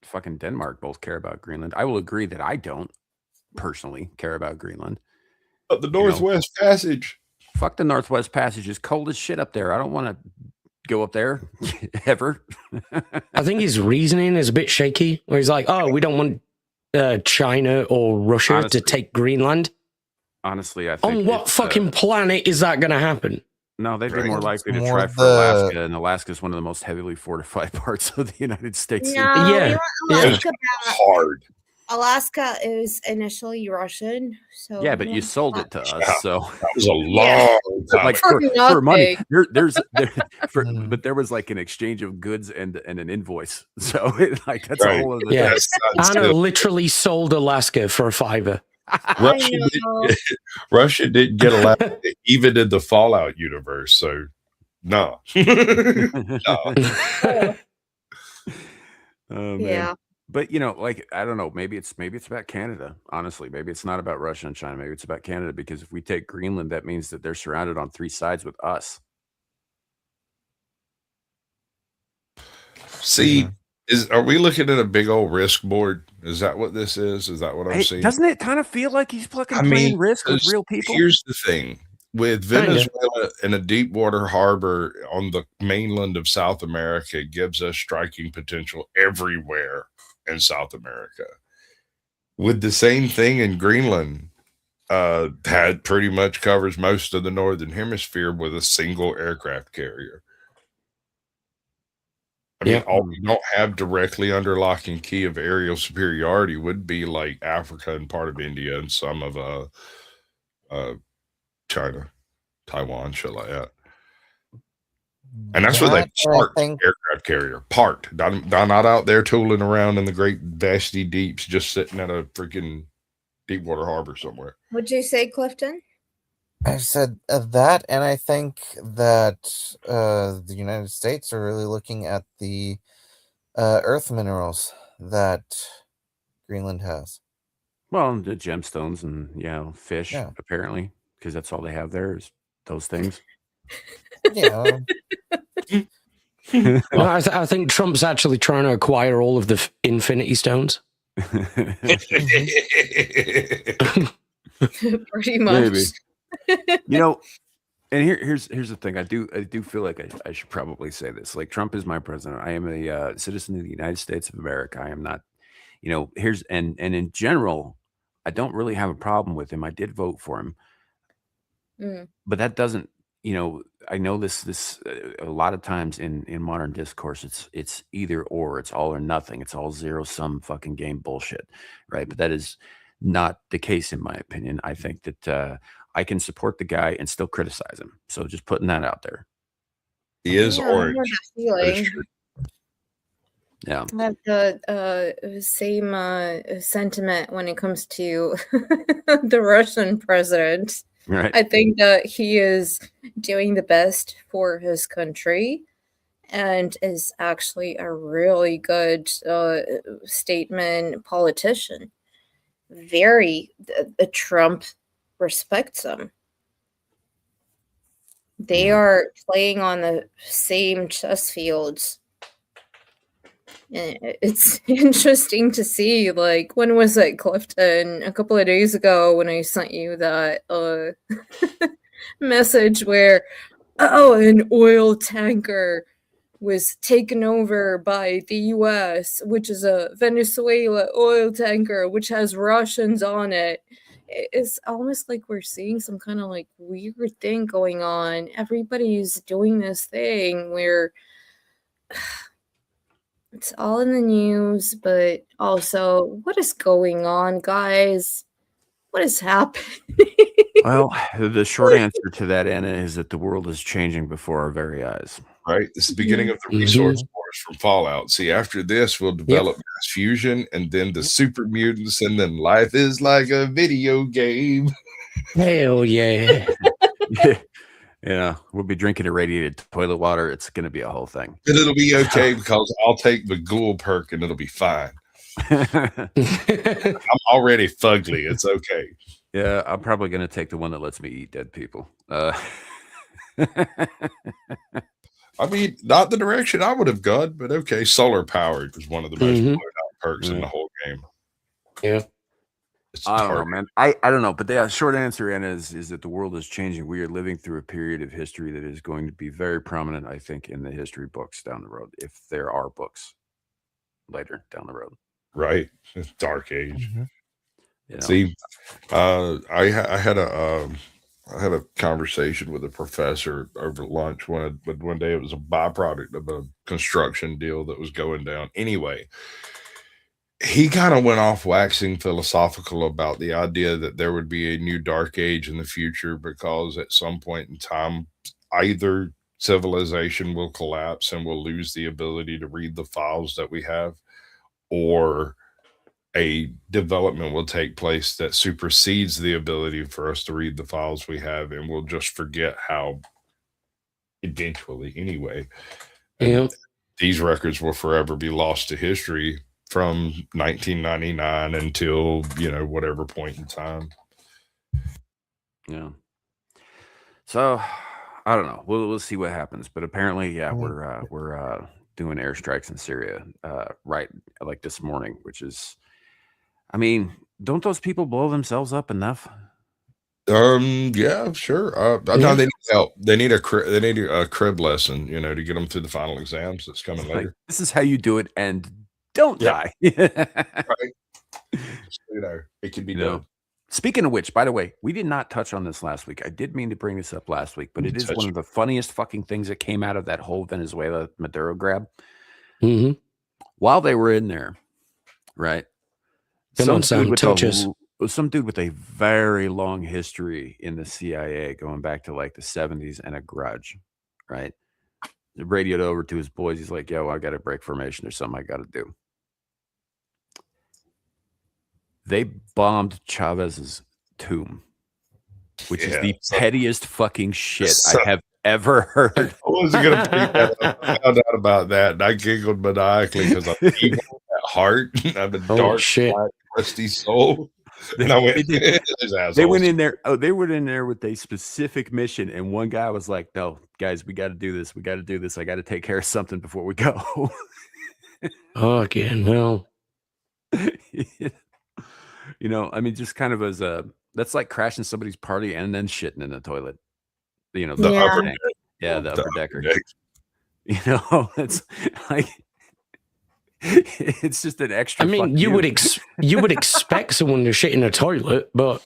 fucking Denmark both care about Greenland. I will agree that I don't personally care about Greenland. But the Northwest Passage. Fuck the Northwest Passage. It's cold as shit up there. I don't want to go up there ever. I think his reasoning is a bit shaky, where he's like, oh, we don't want China or Russia to take Greenland. Honestly, I think on what fucking planet is that going to happen? No, they'd be more likely to try for Alaska, and Alaska is one of the most heavily fortified parts of the United States. No, yeah, Alaska hard. Alaska is initially Russian, so yeah, but you sold it to us, so that was a long time. Like for money. But there was like an exchange of goods and an invoice, so that's a whole other thing. Anna literally sold Alaska for a $5. Russia didn't get Alaska even in the Fallout universe, so no. Yeah. But like, I don't know, maybe it's about Canada. Honestly, maybe it's not about Russia and China. Maybe it's about Canada, because if we take Greenland, that means that they're surrounded on 3 sides with us. See, are we looking at a big old risk board? Is that what this is? Is that what I'm seeing? Doesn't it kind of feel like he's playing risk with real people? Here's the thing. With Venezuela and a deep water harbor on the mainland of South America gives us striking potential everywhere in South America. With the same thing in Greenland, had pretty much covers most of the northern hemisphere with a single aircraft carrier. I mean, all we don't have directly under lock and key of aerial superiority would be like Africa and part of India and some of China, Taiwan, shit like that. And that's where they parked aircraft carrier. Parked. Not out there tooling around in the great vasty deeps, just sitting at a freaking deep water harbor somewhere. Would you say, Clifton? I said that, and I think that the United States are really looking at the earth minerals that Greenland has. Well, the gemstones and fish, apparently, because that's all they have there is those things. Yeah. Well, I think Trump's actually trying to acquire all of the Infinity Stones. Pretty much. Maybe. And here's the thing. I do feel like I should probably say this. Like, Trump is my president. I am a citizen of the United States of America. I am not, and in general, I don't really have a problem with him. I did vote for him, but that doesn't, I know this a lot of times in modern discourse, it's either or, it's all or nothing. It's all zero sum fucking game bullshit, right? But that is not the case in my opinion. I think that I can support the guy and still criticize him. So just putting that out there. He is orange. Yeah. I have the same sentiment when it comes to the Russian president. Right. I think that he is doing the best for his country and is actually a really good statement politician. Trump respects him. They are playing on the same chess fields. And it's interesting to see, like, when was it, Clifton? A couple of days ago when I sent you that message where, an oil tanker was taken over by the US, which is a Venezuela oil tanker, which has Russians on it. It's almost like we're seeing some kind of like weird thing going on. Everybody's doing this thing where it's all in the news, but also, what is going on, guys? What is happening? Well, the short answer to that, Anna, is that the world is changing before our very eyes. Right? It's the beginning of the resource wars from Fallout. See, after this, we'll develop mass fusion and then the super mutants, and then life is like a video game. Hell yeah. Yeah, we'll be drinking irradiated toilet water. It's going to be a whole thing. And it'll be okay because I'll take the ghoul perk and it'll be fine. I'm already fugly. It's okay. Yeah, I'm probably going to take the one that lets me eat dead people. I mean, not the direction I would have gone, but okay. Solar powered was one of the most blown out perks in the whole game. Yeah. I don't know, man. I don't know, but the short answer, Anna, is that the world is changing. We are living through a period of history that is going to be very prominent, I think, in the history books down the road, if there are books later down the road. Right. It's dark age. You know? See, I had a conversation with a professor over lunch one day. It was a byproduct of a construction deal that was going down. Anyway, he kind of went off waxing philosophical about the idea that there would be a new dark age in the future because at some point in time, either civilization will collapse and we'll lose the ability to read the files that we have, or a development will take place that supersedes the ability for us to read the files we have, and we'll just forget how eventually anyway. These records will forever be lost to history from 1999 until, whatever point in time. Yeah. So I don't know. We'll see what happens. But apparently, we're doing airstrikes in Syria right like this morning, which is, I mean, don't those people blow themselves up enough? Yeah, sure. No, they need help. They need a crib lesson, to get them through the final exams that's coming later. Like, this is how you do it, and don't die. Right. It can be done. Speaking of which, by the way, we did not touch on this last week. I did mean to bring this up last week, but it is one of the funniest fucking things that came out of that whole Venezuela Maduro grab. While they were in there, right? Some dude with a very long history in the CIA, going back to like the 70s, and a grudge, right? He radioed over to his boys. He's like, yo, I got to break formation. There's something I got to do. They bombed Chavez's tomb, which is the pettiest fucking shit I have ever heard. I wasn't going to bring that up. I found out about that, and I giggled maniacally because I'm evil at heart. I'm a dark, black, rusty soul. And I went, they went in there. Oh, they went in there with a specific mission, and one guy was like, "No, guys, we got to do this. We got to do this. I got to take care of something before we go." Again, well, I mean, just kind of as that's like crashing somebody's party and then shitting in the toilet. The upper deck. Yeah, the upper decker. It's like. It's just an extra. I mean, you would expect someone to shit in a toilet, but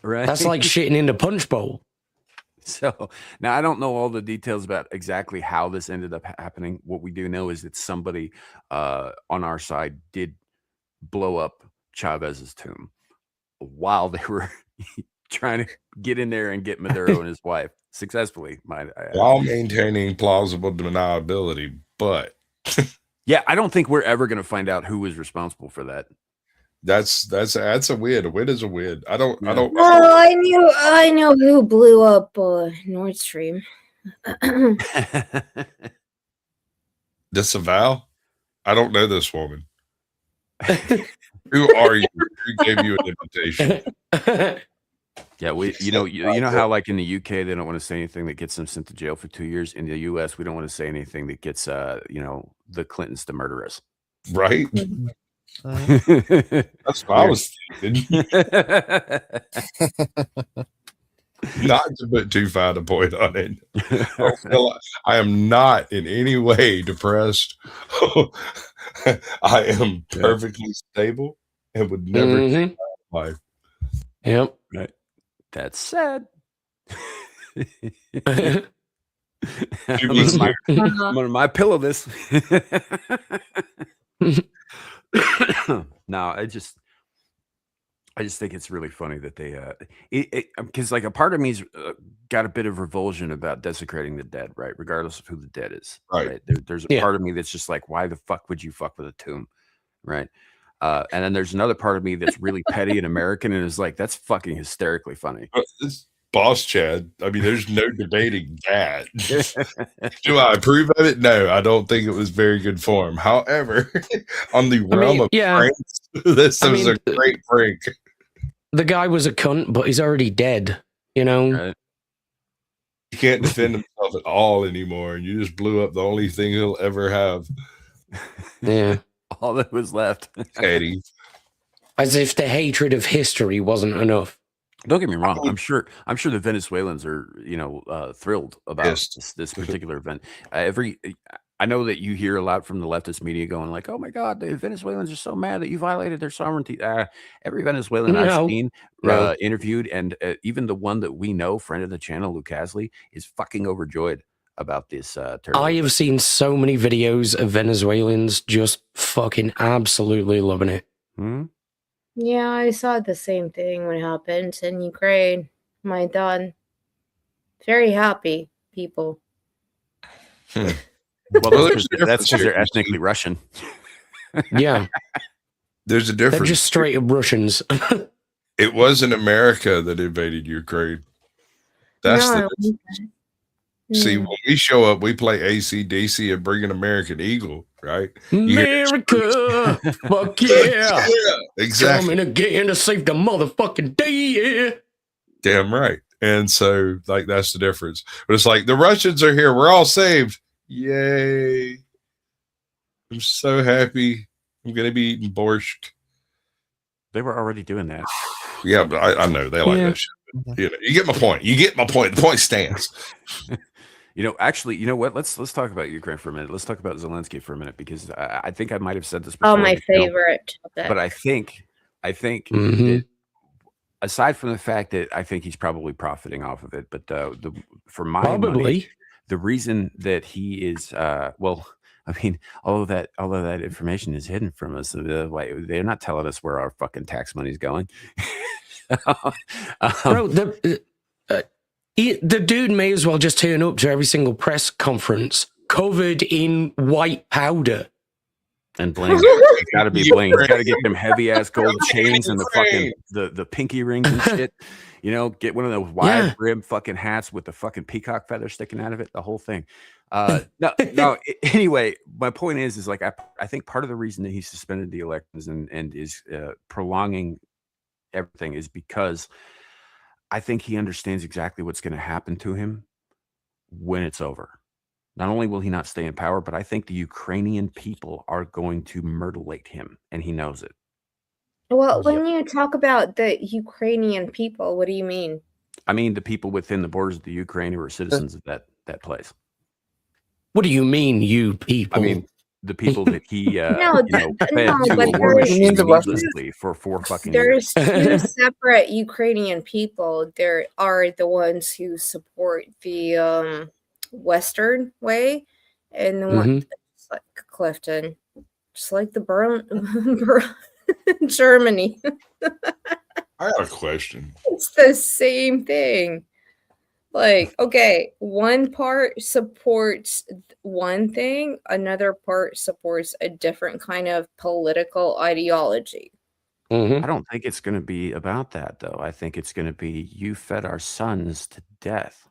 that's like shitting in the punch bowl. So now I don't know all the details about exactly how this ended up happening. What we do know is that somebody on our side did blow up Chavez's tomb while they were trying to get in there and get Maduro and his wife successfully. While maintaining plausible deniability, but. Yeah, I don't think we're ever going to find out who was responsible for that. That's a win. A win is a win. I don't. Oh, I know who blew up Nord Stream. Disavow? I don't know this woman. Who are you? Who gave you an invitation? Yeah, you know how like in the UK they don't want to say anything that gets them sent to jail for 2 years. In the US, we don't want to say anything that gets the Clintons to murder us. Right? Mhm. That's what I was thinking. Not to put too fine a point on it. I am not in any way depressed. I am perfectly stable and would never take my life. Yep. Right. That's sad. I'm gonna my pillow this. No, I just think it's really funny that they because like a part of me's got a bit of revulsion about desecrating the dead, right? Regardless of who the dead is, Right. There's a part of me that's just like, why the fuck would you fuck with a tomb, right? And then there's another part of me that's really petty and American and is like, that's fucking hysterically funny. It's Boss Chad. I mean, there's no debating that. Do I approve of it? No, I don't think it was very good form. However, on the realm of pranks, this was a great prank. The guy was a cunt, but he's already dead, you know? Right. He can't defend himself at all anymore, and you just blew up the only thing he'll ever have. Yeah. All that was left. Eddie. As if the hatred of history wasn't enough. Don't get me wrong. I'm sure the Venezuelans are, thrilled about this particular event. I know that you hear a lot from the leftist media going like, "Oh my God, the Venezuelans are so mad that you violated their sovereignty." Every Venezuelan I've seen interviewed, and even the one that we know, friend of the channel, LuCasley, is fucking overjoyed about this. I have seen so many videos of Venezuelans just fucking absolutely loving it. Hmm? Yeah, I saw the same thing when it happened in Ukraine. My dad. Very happy people. Well, that's because they're ethnically Russian. Yeah. There's a difference. They're just straight up Russians. It wasn't America that invaded Ukraine. That's the difference. See, when we show up, we play AC/DC and bring an American Eagle, right? America, fuck yeah. Exactly. Coming again to save the motherfucking day, yeah. Damn right. And so, like, that's the difference. But it's like, the Russians are here. We're all saved. Yay. I'm so happy. I'm going to be eating borscht. They were already doing that. Yeah, but I know they like that shit. But, you get my point. The point stands. Actually, you know what? Let's talk about Ukraine for a minute. Let's talk about Zelensky for a minute, because I think I might have said this before. Oh, my favorite. But I think that aside from the fact that I think he's probably profiting off of it, but for my money, the reason that he is I mean, all of that information is hidden from us. They're not telling us where our fucking tax money is going. Bro, the dude may as well just turn up to every single press conference covered in white powder. And bling. It's got to be bling. It's got to get them heavy ass gold chains and the fucking the pinky rings and shit. Get one of those wide brim fucking hats with the fucking peacock feather sticking out of it. The whole thing. No. Anyway, my point is like I think part of the reason that he suspended the elections and is prolonging everything is because I think he understands exactly what's going to happen to him when it's over. Not only will he not stay in power, but I think the Ukrainian people are going to mutilate him, and he knows it. Well, when you talk about the Ukrainian people, what do you mean? I mean the people within the borders of the Ukraine who are citizens of that place. What do you mean, you people? I mean the people that he for 4 fucking years. There's 2 separate Ukrainian people. There are the ones who support the Western way, and the one just like Clifton, just like the Germany. I got a question. It's the same thing. Like, okay, one part supports one thing, another part supports a different kind of political ideology. I don't think it's going to be about that, though. I think it's going to be, you fed our sons to death,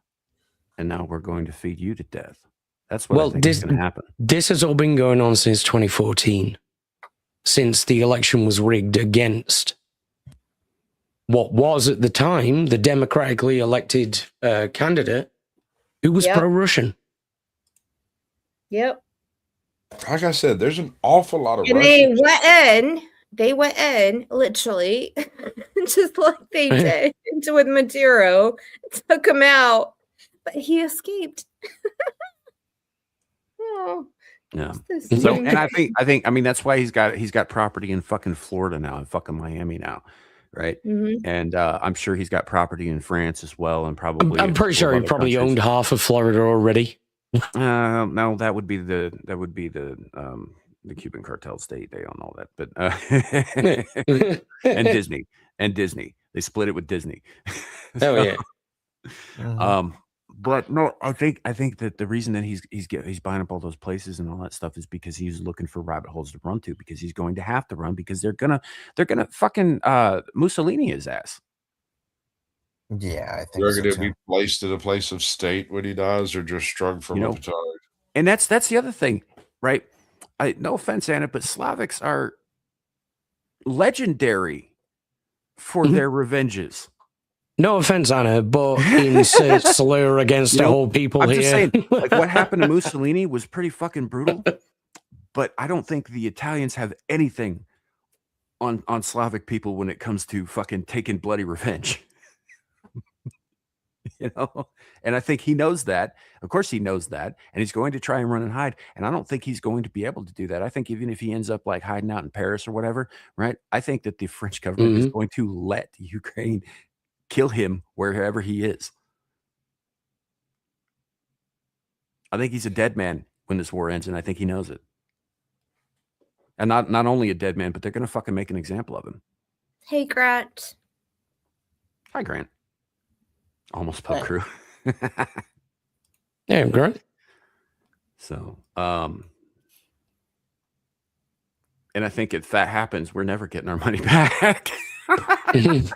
and now we're going to feed you to death. That's what I think is going to happen. This has all been going on since 2014, since the election was rigged against what was at the time the democratically elected candidate who was Yep. pro-Russian. Yep. Like I said, there's an awful lot of And Russians. they went in, literally, just like they did with Maduro, took him out, but he escaped. Oh, Yeah. so So, sweet. and I mean, that's why he's got property in fucking Florida now, in fucking Miami now, right? Mhm. And I'm sure he's got property in France as well, and probably I'm pretty sure he probably owned half of Florida already. No, that would be the Cuban cartel state. They own all that, but and Disney. They split it with Disney. Oh yeah. But no, I think that the reason that he's buying up all those places and all that stuff is because he's looking for rabbit holes to run to, because he's going to have to run, because they're gonna fucking Mussolini his ass. Yeah, I think You're so going to too. be placed at a place of state when he dies, or just strung from a petard. And that's the other thing, right? No offense, Anna, but Slavics are legendary for their revenges. No offense, Anna, but insert slur against a whole people I'm here. just saying, like, what happened to Mussolini was pretty fucking brutal, but I don't think the Italians have anything on Slavic people when it comes to fucking taking bloody revenge. And I think he knows that. Of course he knows that, and he's going to try and run and hide, and I don't think he's going to be able to do that. I think even if he ends up like hiding out in Paris or whatever, right, I think that the French government is going to let Ukraine kill him wherever he is. I think he's a dead man when this war ends, and I think he knows it. And not only a dead man, but they're going to fucking make an example of him. Hey, Grant. Hi, Grant. Almost pub crew. Yeah, Grant. So, and I think if that happens, we're never getting our money back. Hold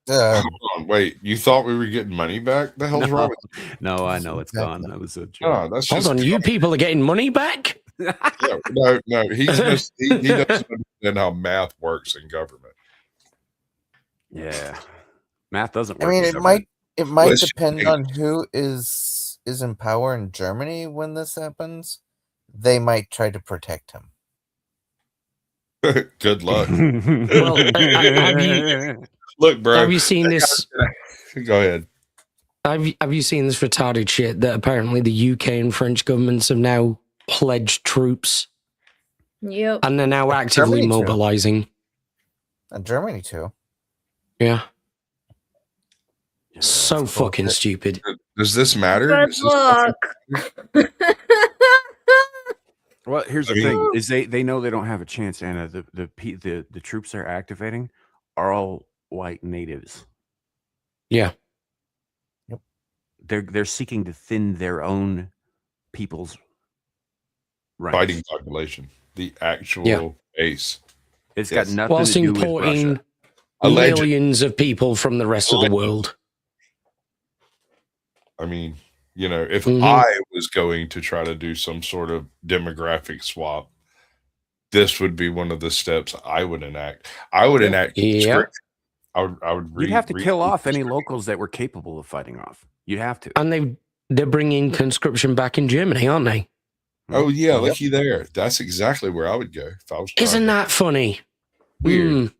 on, wait, you thought we were getting money back? The hell's wrong with you? No, I know it's gone. That was a joke. No, that's Hold just on, you people are getting money back? no, he doesn't understand how math works in government. Yeah, math doesn't work. I mean, in government. it might depend on who is in power in Germany when this happens. They might try to protect him. Good luck. Well, Look, bro. Have you seen this? Go ahead. Have you seen this retarded shit that apparently the UK and French governments have now pledged troops? Yep. And they're now actively Germany too. mobilizing. And Germany too. Yeah. So fucking stupid. Does this matter? Good luck. Well, here's the thing: is they know they don't have a chance, Anna. The troops they're activating are all white natives. Yeah. They're seeking to thin their own people's rights. Fighting population, the actual base. It's got nothing Whilst to do with importing Russia. millions of people from the rest of the world. I mean, if I was going to try to do some sort of demographic swap, this would be one of the steps I would enact. I would enact. Yeah. I would. You'd have to kill off any locals that were capable of fighting off. You'd have to. And they're bringing conscription back in Germany, aren't they? Oh yeah, looky there. That's exactly where I would go if I was. Isn't that funny? Weird.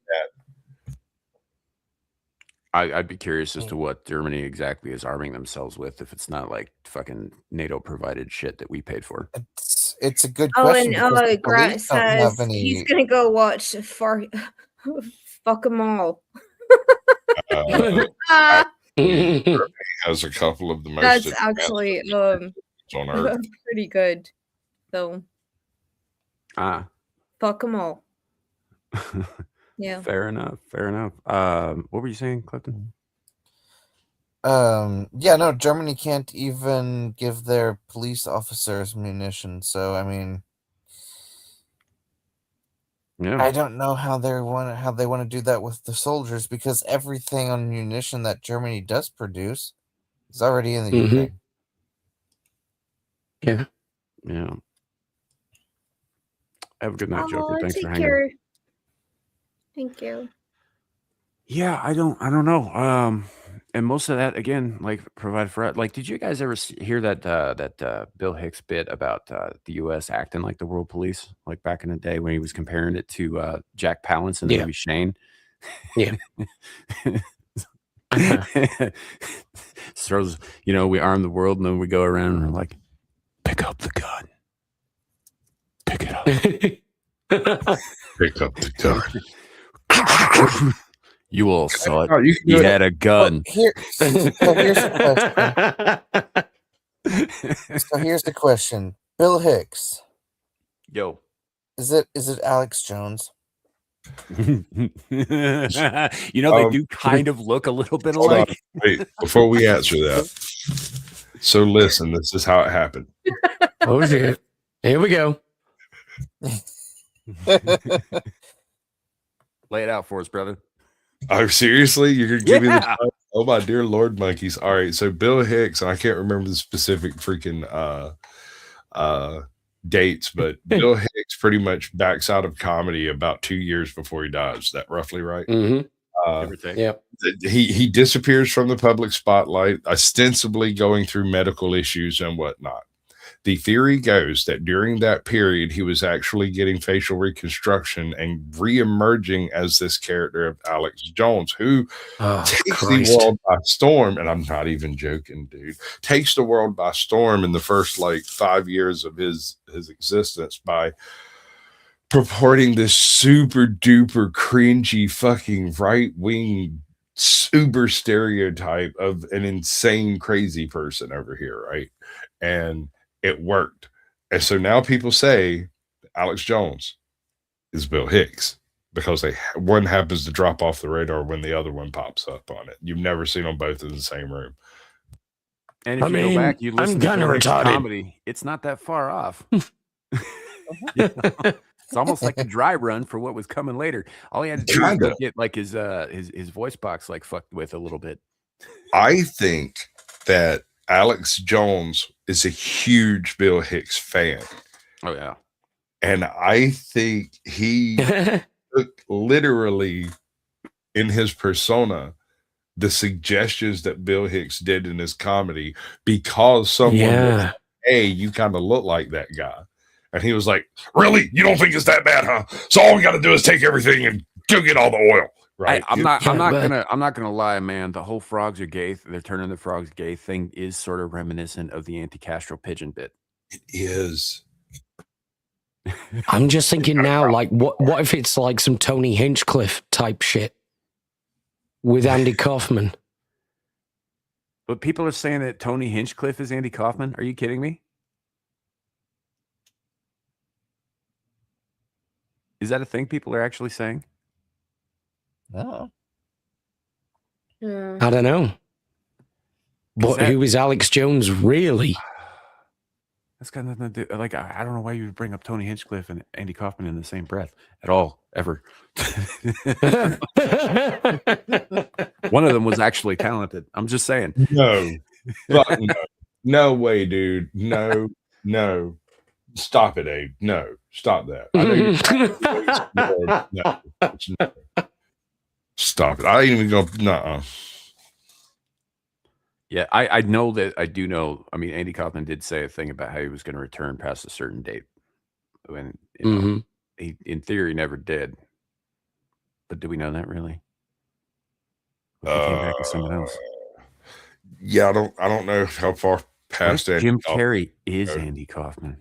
I'd be curious as to what Germany exactly is arming themselves with, if it's not like fucking NATO provided shit that we paid for. It's a good Oh, question. and because the Grant police don't have says he's gonna go watch fuck them all. Has a couple of the most. That's actually on Earth. pretty good. So fuck them all. Yeah. Fair enough. What were you saying, Clifton? Yeah, no, Germany can't even give their police officers munitions. So I mean, I don't know how they want to do that with the soldiers, because everything on munition that Germany does produce is already in the Ukraine. Yeah. Have a good night, Joker. Thanks for take hanging. care. Thank you. Yeah, I don't know. And most of that again, like provided for like, did you guys ever hear that Bill Hicks bit about the U.S. acting like the world police, like back in the day when he was comparing it to Jack Palance in the Yeah. movie Shane? Yeah. Uh-huh. So, we arm the world and then we go around and we're like, pick up the gun, pick it up. Pick up the gun. You all saw it. Oh, you can He do it. had a gun. Here's the question. So here's the question. Bill Hicks. Yo. Is it Alex Jones? They do kind of look a little bit Hold on. alike. Wait, before we answer that. So listen, this is how it happened. Oh shit! Here we go. Lay it out for us, brother. Oh, seriously? You're gonna give me the time? Oh my dear Lord monkeys. All right, so Bill Hicks, and I can't remember the specific freaking dates, but Bill Hicks pretty much backs out of comedy about 2 years before he dies. Is that roughly right? Mm-hmm. Yep. He disappears from the public spotlight, ostensibly going through medical issues and whatnot. The theory goes that during that period, he was actually getting facial reconstruction and re-emerging as this character of Alex Jones, who takes the world by storm. And I'm not even joking, dude. Takes the world by storm in the first 5 years of his existence by purporting this super duper cringy fucking right-wing super stereotype of an insane crazy person over here, right? And it worked. And so now people say Alex Jones is Bill Hicks because one happens to drop off the radar when the other one pops up on it. You've never seen them both in the same room. And if you go back, you listen to Bill Hicks comedy, it's not that far off. It's almost like a dry run for what was coming later. All he had to do was get his voice box fucked with a little bit. I think that Alex Jones is a huge Bill Hicks fan. Oh yeah. And I think he took literally in his persona the suggestions that Bill Hicks did in his comedy because someone was, hey, you kind of look like that guy. And he was like, really? You don't think it's that bad, huh? So all we got to do is take everything and go get all the oil. Right. I'm not gonna lie, man. The whole frogs are gay. They're turning the frogs gay thing is sort of reminiscent of the anti-Castro pigeon bit. It is. I'm just thinking now, what if it's like some Tony Hinchcliffe type shit with Andy Kaufman? But people are saying that Tony Hinchcliffe is Andy Kaufman. Are you kidding me? Is that a thing people are actually saying? No. I don't know. But who is Alex Jones really? That's got nothing to do. I don't know why you would bring up Tony Hinchcliffe and Andy Kaufman in the same breath at all, ever. One of them was actually talented. I'm just saying. No. No way, dude. No. Stop it, Abe. No. Stop that. I know no. Stop it. I ain't even go. Nuh-uh. Yeah, I know that. I do know. I mean, Andy Kaufman did say a thing about how he was going to return past a certain date. When he, in theory, never did. But do we know that really? He came back as someone else. Yeah, I don't know how far past that. Jim Carrey is Andy Kaufman.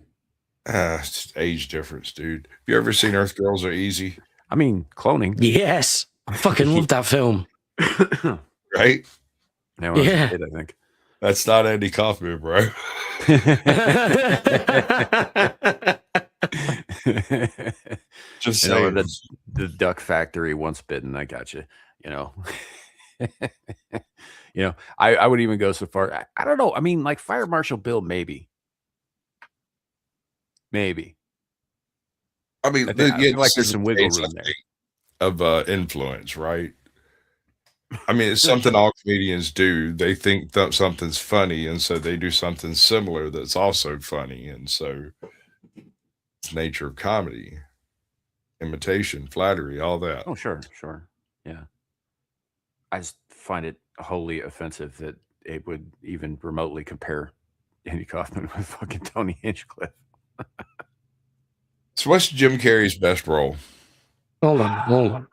It's just age difference, dude. Have you ever seen Earth Girls Are Easy? I mean, cloning. Yes. I fucking love that film. Right? Now I think. That's not Andy Kaufman, bro. Just saying. The Duck Factory, Once Bitten. I got you. I would even go so far. I don't know. I mean, like Fire Marshal Bill, maybe. I mean, I feel like there's some wiggle room there of influence, right? I mean, it's something all comedians do. They think that something's funny, and so they do something similar that's also funny, and so it's nature of comedy, imitation, flattery, all that. Oh, sure, yeah. I just find it wholly offensive that Abe would even remotely compare Andy Kaufman with fucking Tony Hinchcliffe. So what's Jim Carrey's best role? Hold on.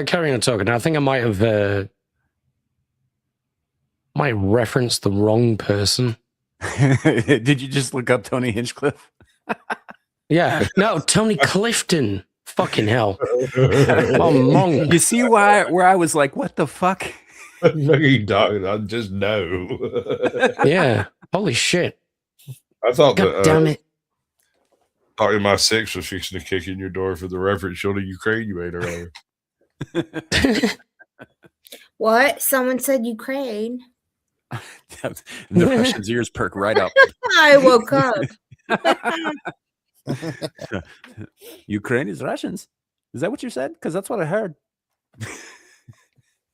Carry on talking. I think I might have referenced the wrong person. Did you just look up Tony Hinchcliffe? Yeah. No, Tony Clifton. Fucking hell. Monk. You see where I was like, what the fuck? Look, you dog. I just know. Yeah. Holy shit. I thought God damn it. Talking my six was fixing to kick in your door for the reference show to Ukraine you ate earlier. What? Someone said Ukraine. The Russian's ears perk right up. I woke up. Ukraine is Russians. Is that what you said? Because that's what I heard.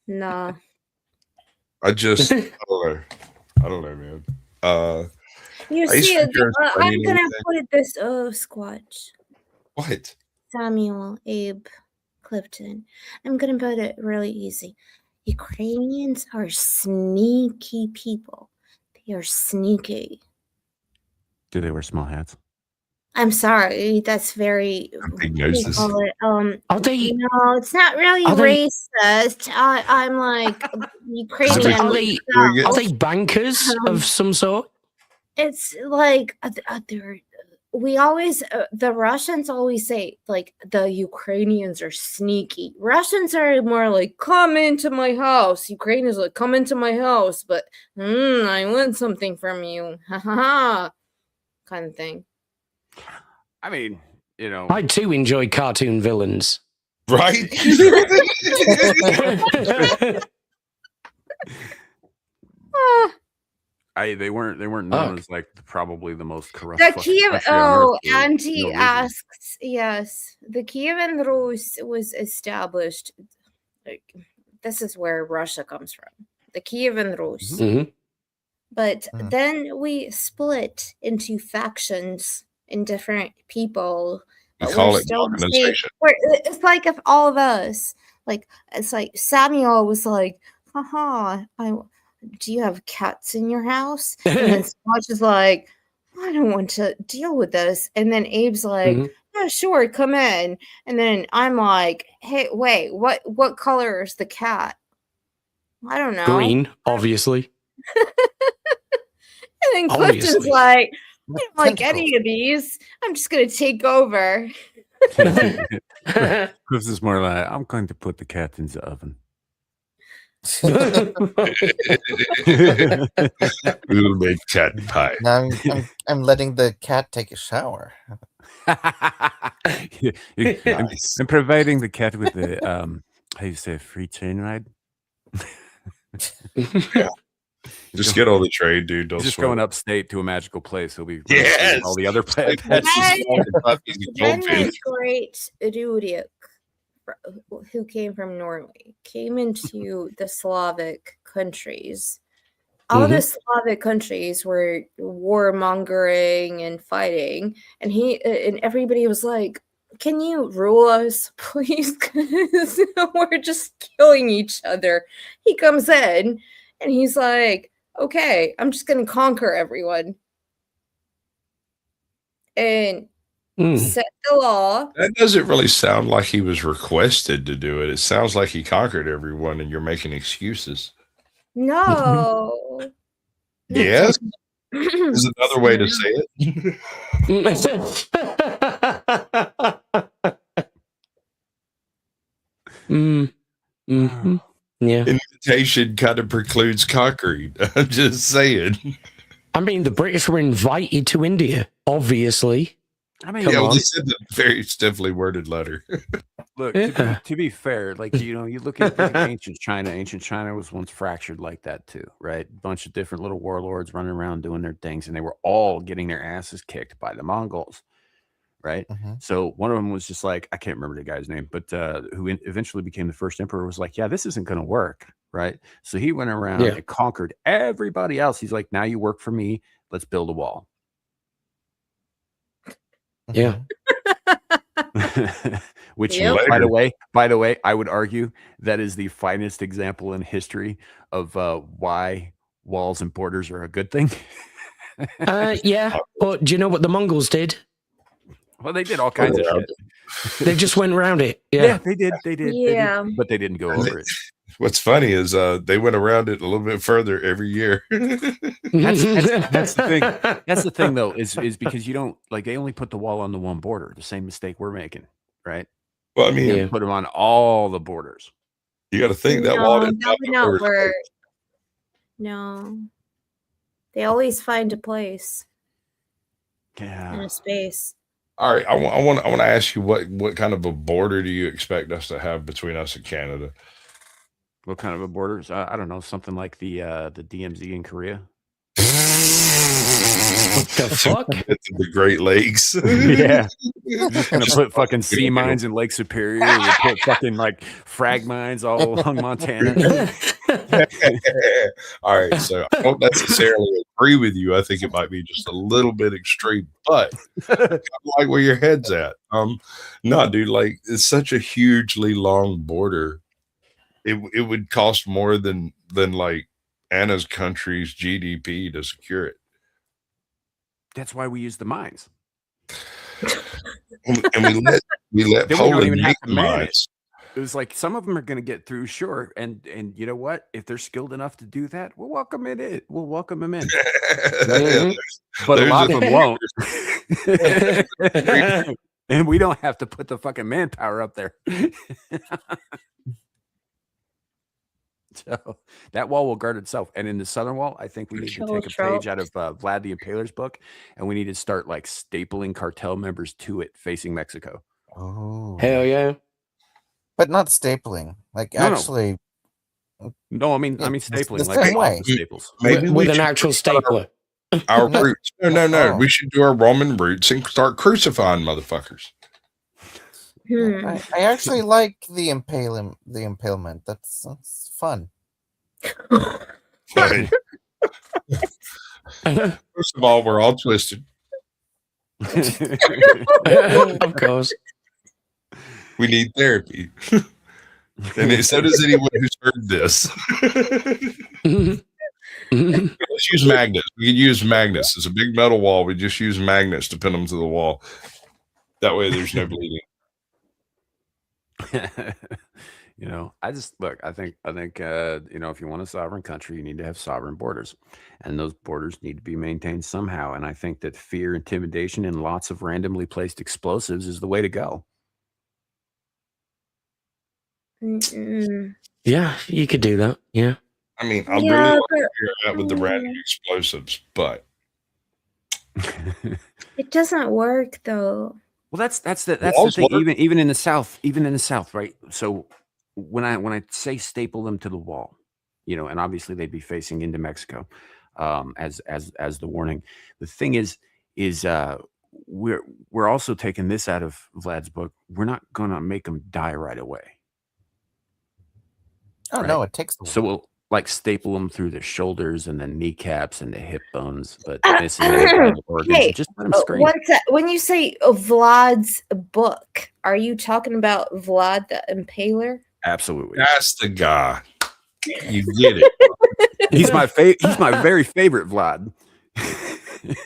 No. I don't know, man. You see, I'm gonna put it this Squatch. What? Samuel, Abe, Clifton. I'm gonna put it really easy. Ukrainians are sneaky people. They are sneaky. Do they wear small hats? I'm sorry, that's very. Are they? No, it's not really racist. I'm like Ukrainian. Are they bankers of some sort? It's like we always the Russians always say like the Ukrainians are sneaky. Russians are more like come into my house. Ukrainians like come into my house, but I want something from you, ha ha ha, kind of thing. I mean, you know, I too enjoy cartoon villains. Right? They weren't known as like probably the most corrupt. The Kiev. Oh, Andy asks. Yes, the Kievan Rus was established. Like, this is where Russia comes from. The Kievan Rus. Mm-hmm. But then we split into factions and different people. You call it organization. It's like if all of us, like, it's like Samuel was like, haha, do you have cats in your house? And then Squatch is like, I don't want to deal with this. And then Abe's like, yeah, sure, come in. And then I'm like, hey, wait, what color is the cat? I don't know. Green, obviously. And then Clifton's like, I don't like any of these. I'm just going to take over. Clifton's more like, I'm going to put the cat in the oven. We'll make cat pie. Now I'm letting the cat take a shower. I'm providing the cat with the how you say free train ride. Yeah. Just get on the train, dude. Don't just sweat. going upstate to a magical place. He'll be all the other pets. Then the great Rurik, who came from Norway, came into the Slavic countries. All the Slavic countries were warmongering and fighting, and everybody was like, "Can you rule us, please? Because we're just killing each other." He comes in and he's like, "Okay, I'm just going to conquer everyone and set the law." That doesn't really sound like he was requested to do it. It sounds like he conquered everyone, and you're making excuses. No. Yes, is another way to say it. Yeah. Invitation kind of precludes conquering. I'm just saying. I mean, the British were invited to India, obviously. I mean, yeah, well, they said the very stiffly worded letter. Look, to be fair, like, you know, you look at ancient China. Ancient China was once fractured like that too, right? A bunch of different little warlords running around doing their things, and they were all getting their asses kicked by the Mongols, right? So one of them was just like, I can't remember the guy's name, but who eventually became the first emperor, was like, yeah, this isn't going to work, right? So he went around and conquered everybody else. He's like, now you work for me. Let's build a wall. Yeah. Which, Yep. by the way, I would argue that is the finest example in history of why walls and borders are a good thing. Yeah, but do you know what the Mongols did? Well, they did all kinds of shit. They just went around it. Yeah, they did. Yeah. But they didn't go over it. What's funny is they went around it a little bit further every year. That's the thing. That's the thing, though, is because you don't like they only put the wall on the one border. The same mistake we're making, right? Well, I mean, Yeah. Put them on all the borders. you got to think that No, wall that didn't would not work. No. They always find a place and Yeah. a space. All right, I want to ask you what kind of a border do you expect us to have between us and Canada? What kind of a borders? I don't know. Something like the DMZ in Korea. What the fuck? The Great Lakes. Yeah. We're just gonna put fucking sea mines in Lake Superior. We put fucking like frag mines all along Montana. All right, so I don't necessarily agree with you. I think it might be just a little bit extreme, but I kinda like where your head's at. No, dude, like it's such a hugely long border. It would cost more than like Anna's country's GDP to secure it. That's why we use the mines. And we let Then we don't Poland even have make to the man it. mines. It was like some of them are going to get through, sure, and you know what? If they're skilled enough to do that, we'll welcome it. We'll welcome them in. But a lot of them won't. And we don't have to put the fucking manpower up there. So that wall will guard itself. And in the southern wall, I think we need to take a page out of Vlad the Impaler's book, and we need to start like stapling cartel members to it facing Mexico. Oh, Hell yeah. but not stapling. Like No. actually, No, I mean the stapling like same way. staples. Maybe With we an should actual do our- stapler. Our roots. No. Oh. We should do our Roman roots and start crucifying motherfuckers. I actually like the impalement. That's fun. Right. First of all, we're all twisted. Of course. We need therapy. And so does anyone who's heard this. Let's use magnets. We can use magnets. It's a big metal wall. We just use magnets to pin them to the wall. That way there's no bleeding. You know, I think you know, if you want a sovereign country, you need to have sovereign borders, and those borders need to be maintained somehow. And I think that fear, intimidation, and lots of randomly placed explosives is the way to go. Yeah, you could do that. Yeah. I mean, I Yeah, really like but- to hear that with the random explosives, but It doesn't work though. Well, that's the Walls thing. work. Even in the South, right? So when I say staple them to the wall, you know, and obviously they'd be facing into Mexico, as the warning. The thing is we're also taking this out of Vlad's book. We're not gonna make them die right away. Oh Right. no, it takes the So we'll like staple them through the shoulders and the kneecaps and the hip bones, but missing the vital organs. Hey, And just let them scream. when you say Vlad's book, are you talking about Vlad the Impaler? Absolutely. that's the guy. You get it. He's my very favorite Vlad.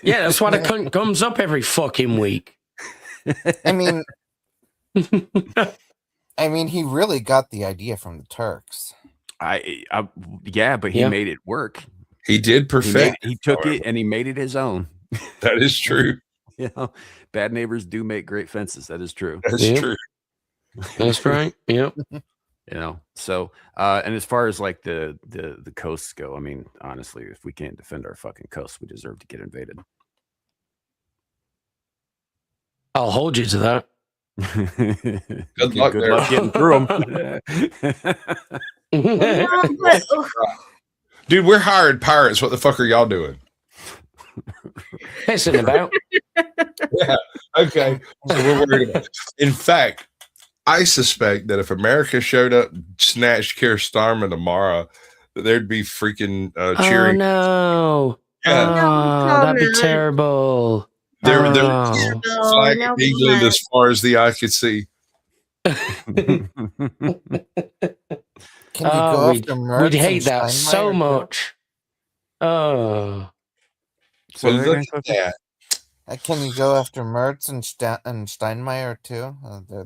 Yeah, that's why the cunt comes up every fucking week. I mean, he really got the idea from the Turks. Yeah, but he Yeah. made it work. He did perfect. He took however. it and he made it his own. That is true. You know, bad neighbors do make great fences. That is true. That's Yeah. true. That's right. Yep. You know, so and as far as like the coasts go, I mean, honestly, if we can't defend our fucking coasts, we deserve to get invaded. I'll hold you to that. Good luck Good there. luck getting through them. No, but, Dude, we're hired pirates. What the fuck are y'all doing? Pissing about. Yeah. Okay. So we're worried about it. In fact, I suspect that if America showed up, snatched Keir Starmer tomorrow, that there'd be freaking Oh cheering. no. Yeah. Oh, that'd be comment. terrible. There was Oh. Oh, flag no in England as far as the eye could see. Can you Oh, go we'd after Mertz we'd and hate that so Steinmeier, too? much. Oh. So Well, that look again, at that. Can you go after Mertz and Steinmeier too? They're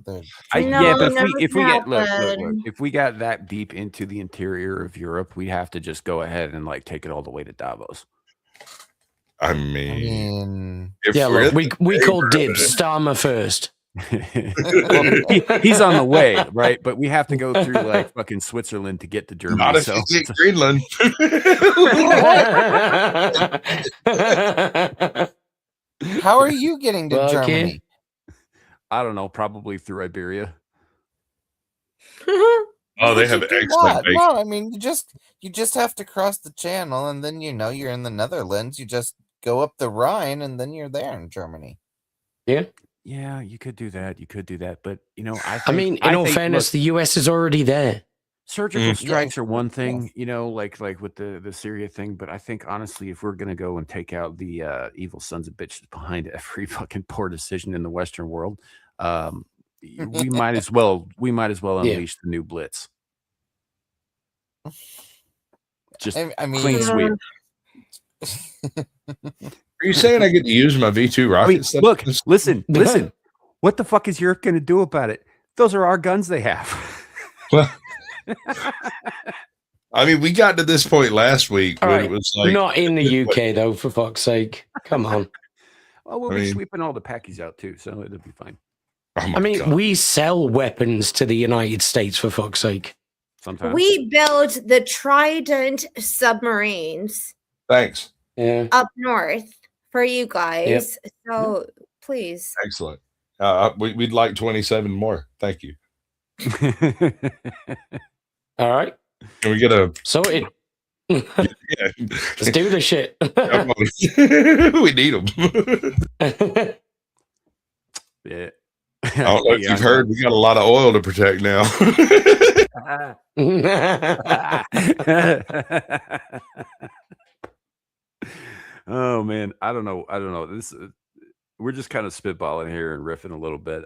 yeah, but never if we get look, happened. if we got that deep into the interior of Europe, we have to just go ahead and like take it all the way to Davos. I I mean, mean, if Yeah, we're look, in we the call neighborhood- dibs. Starmer first. Well, he's on the way, right? But we have to go through like fucking Switzerland to get to Germany. Not if So you get Greenland. how are you getting to Well, Germany? I don't know, probably through Iberia. Oh, they Would have you do excellent that? bacon. No, I mean you just have to cross the channel, and then you're in the Netherlands. You just go up the Rhine, and then you're there in Germany. Yeah. Yeah, you could do that. You could do that, but you know, I mean, in all fairness, the US is already there. surgical strikes are one Yes. thing, you know, like with the Syria thing. But I think honestly, if we're gonna go and take out the evil sons of bitches behind every fucking poor decision in the Western world, we might as well Yeah. unleash the new blitz. Just I mean, clean sweep. Are you saying I get to use my V2 I mean, rockets? look, listen. What the fuck is Europe going to do about it? Those are our guns they have. Well, I mean, we got to this point last week All when right. it was like Not in the UK, though, for fuck's sake. Come on. Oh, we'll I be mean- sweeping all the packies out too, so it'll be fine. Oh my I mean, God. we sell weapons to the United States, for fuck's sake. Sometimes We build the Trident submarines Thanks. Yeah. up north for you guys. So please. Excellent. We'd like 27 more. Thank you. All right. Can we get a Sorted. yeah? Let's do this shit. We need them. yeah. I don't know if you've heard, we got a lot of oil to protect now. Oh man, I don't know. This we're just kind of spitballing here and riffing a little bit.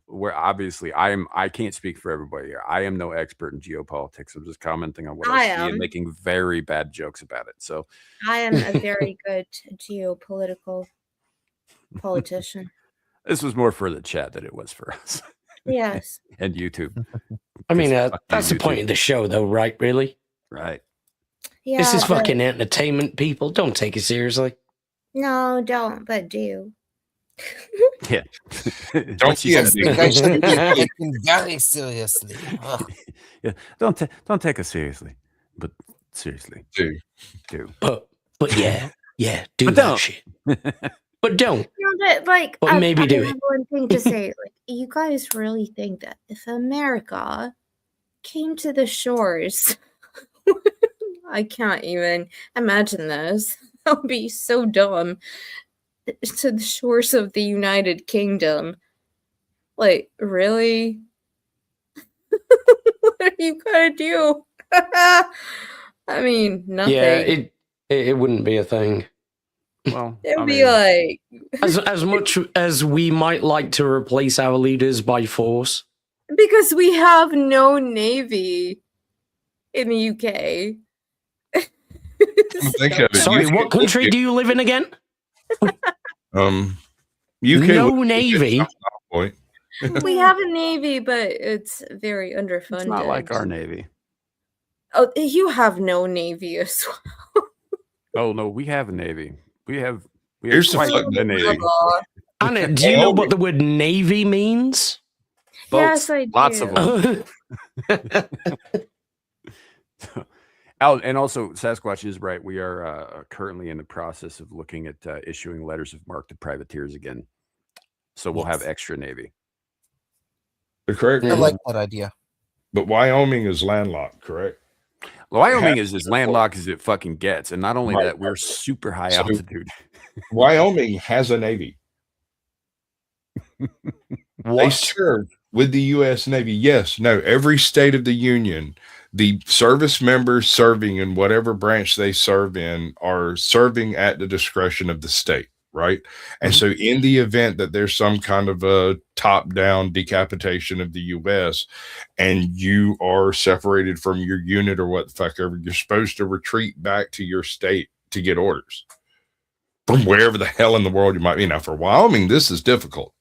We're obviously I can't speak for everybody here. I am no expert in geopolitics. I'm just commenting on what I see and making very bad jokes about it. So I am a very good geopolitical politician. this was more for the chat than it was for us. Yes. And YouTube. I mean, Fuck you, that's the point YouTube. of the show, though, right? Really? Right. Yeah. This is but- fucking entertainment, people. Don't take it seriously. No, don't, but do. Yeah. Don't What she be a said. I should be taken very seriously. Ugh. Yeah. Don't take us seriously. But seriously. Dude. Do. But yeah, do But that don't. shit. But don't. No, but like, But maybe do have it. one thing to say. Like, you guys really think that if America came to the shores, I can't even imagine this. That would be so dumb. To the shores of the United Kingdom. Like, really? What are you gonna do? I mean, nothing. Yeah, it wouldn't be a thing. Well, It'd be like, As much as we might like to replace our leaders by force. because we have no navy in the UK. Think of it. Sorry, UK what country do you live in again? UK No would be a navy. good point. We have a navy, but it's very underfunded. it's not like our Navy. Oh, you have no navy as well. Oh no, we have a Navy. We have Here's the quite fuck- the Navy. Blah, blah. Anna, do you know what the word navy means? Yes, Boats, I lots do. of them. And also, Sasquatch is right. We are currently in the process of looking at issuing letters of marque to privateers again. So we'll have Yes. extra Navy. Correct. I like that idea. But Wyoming is landlocked, correct? Wyoming is as landlocked as it fucking gets. And not only Right. that, we're super high So- altitude. Wyoming has a navy. They serve with the U.S. Navy. Yes, no, every state of the Union, the service members serving in whatever branch they serve in are serving at the discretion of the state. right? And so in the event that there's some kind of a top-down decapitation of the U.S. and you are separated from your unit or what the fuck ever, you're supposed to retreat back to your state to get orders from wherever the hell in the world you might be. Now, for Wyoming, this is difficult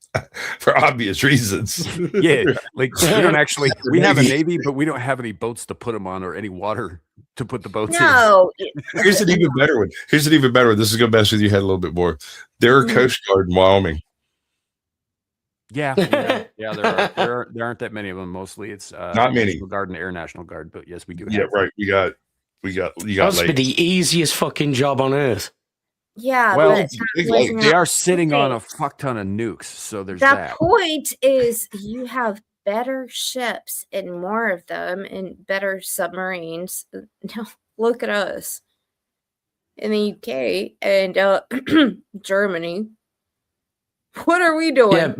for obvious reasons. Yeah, like we don't actually, we have a Navy, but we don't have any boats to put them on or any water to put the boats No. Here's an even better one. This is going to mess with your head a little bit more. There are Coast Guard in Wyoming. Yeah, there aren't that many of them. Mostly it's not many. National Guard and Air National Guard, but yes, we do. Yeah, right. You got. Must be the easiest fucking job on earth. Yeah, well, but they are sitting on a fuck ton of nukes, so there's that. The point is, you have better ships and more of them and better submarines. No, look at us in the UK and Germany. What are we doing? Yeah,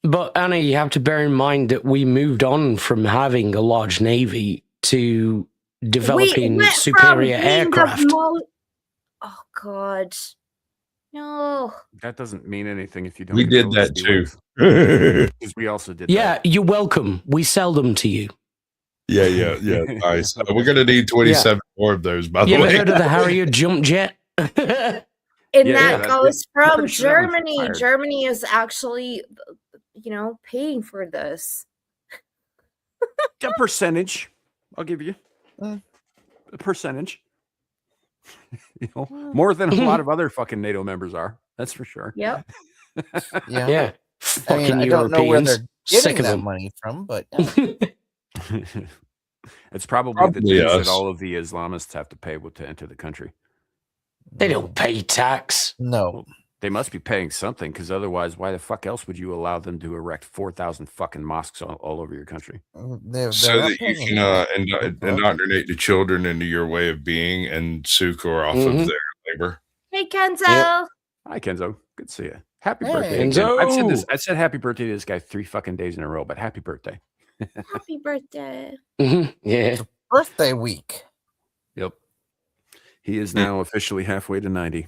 but Anna, you have to bear in mind that we moved on from having a large navy to developing superior aircraft. Oh God, no! That doesn't mean anything if you don't. We did that too. Because we also did. Yeah, that. you're welcome. We sell them to you. Yeah. Nice. We're gonna need 27 more of those. By the way, you ever heard of the Harrier jump jet? And that goes from Germany. Sure Germany is actually, paying for this. A percentage, I'll give you a percentage. More than a lot of other fucking NATO members are. That's for sure. Yep. Yeah. Fucking I don't know where they're Sick getting of that them. money from, but It's probably the dues us. that all of the Islamists have to pay to enter the country. They don't pay tax. No. They must be paying something, because otherwise, why the fuck else would you allow them to erect 4,000 fucking mosques all over your country? They're so not that you paying can anything. indoctrinate the children into your way of being and succor off of their labor. Hey, Kenzo. Yep. Hi, Kenzo. Good to see you. Happy birthday, Kenzo. I've said happy birthday to this guy 3 fucking days in a row, but happy birthday. Happy birthday. Yeah. Birthday week. Yep. He is now officially halfway to 90.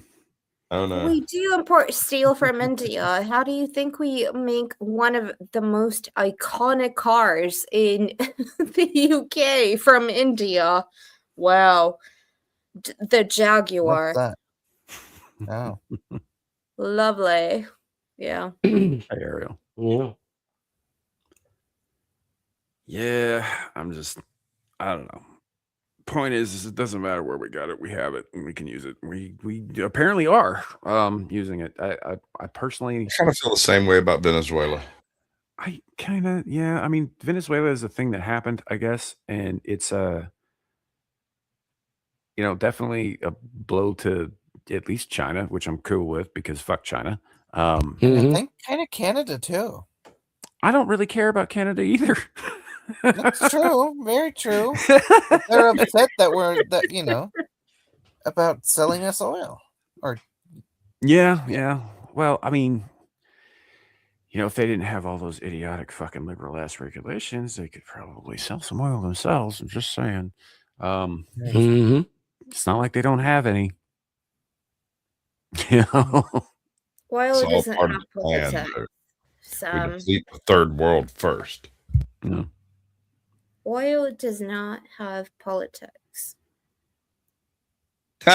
Oh no. We do import steel from India. How do you think we make one of the most iconic cars in the UK from India? Wow. The Jaguar. What's that? Oh. Lovely. Yeah. Hey, Ariel. Yeah. Yeah, I don't know. Point is it doesn't matter where we got it. We have it and we can use it. We apparently are using it. I personally kind of feel the same way about Venezuela. I kind of, yeah. I mean, Venezuela is a thing that happened, I guess, and it's definitely a blow to at least China, which I'm cool with because fuck China. I think kind of Canada too. I don't really care about Canada either. That's true. Very true. They're upset that about selling us oil. Or yeah. Well, I mean, if they didn't have all those idiotic fucking liberal ass regulations, they could probably sell some oil themselves. I'm just saying. It's not like they don't have any. Oil It's all doesn't part have of the plan. politics. We deplete the third world first. Oil does not have politics. What?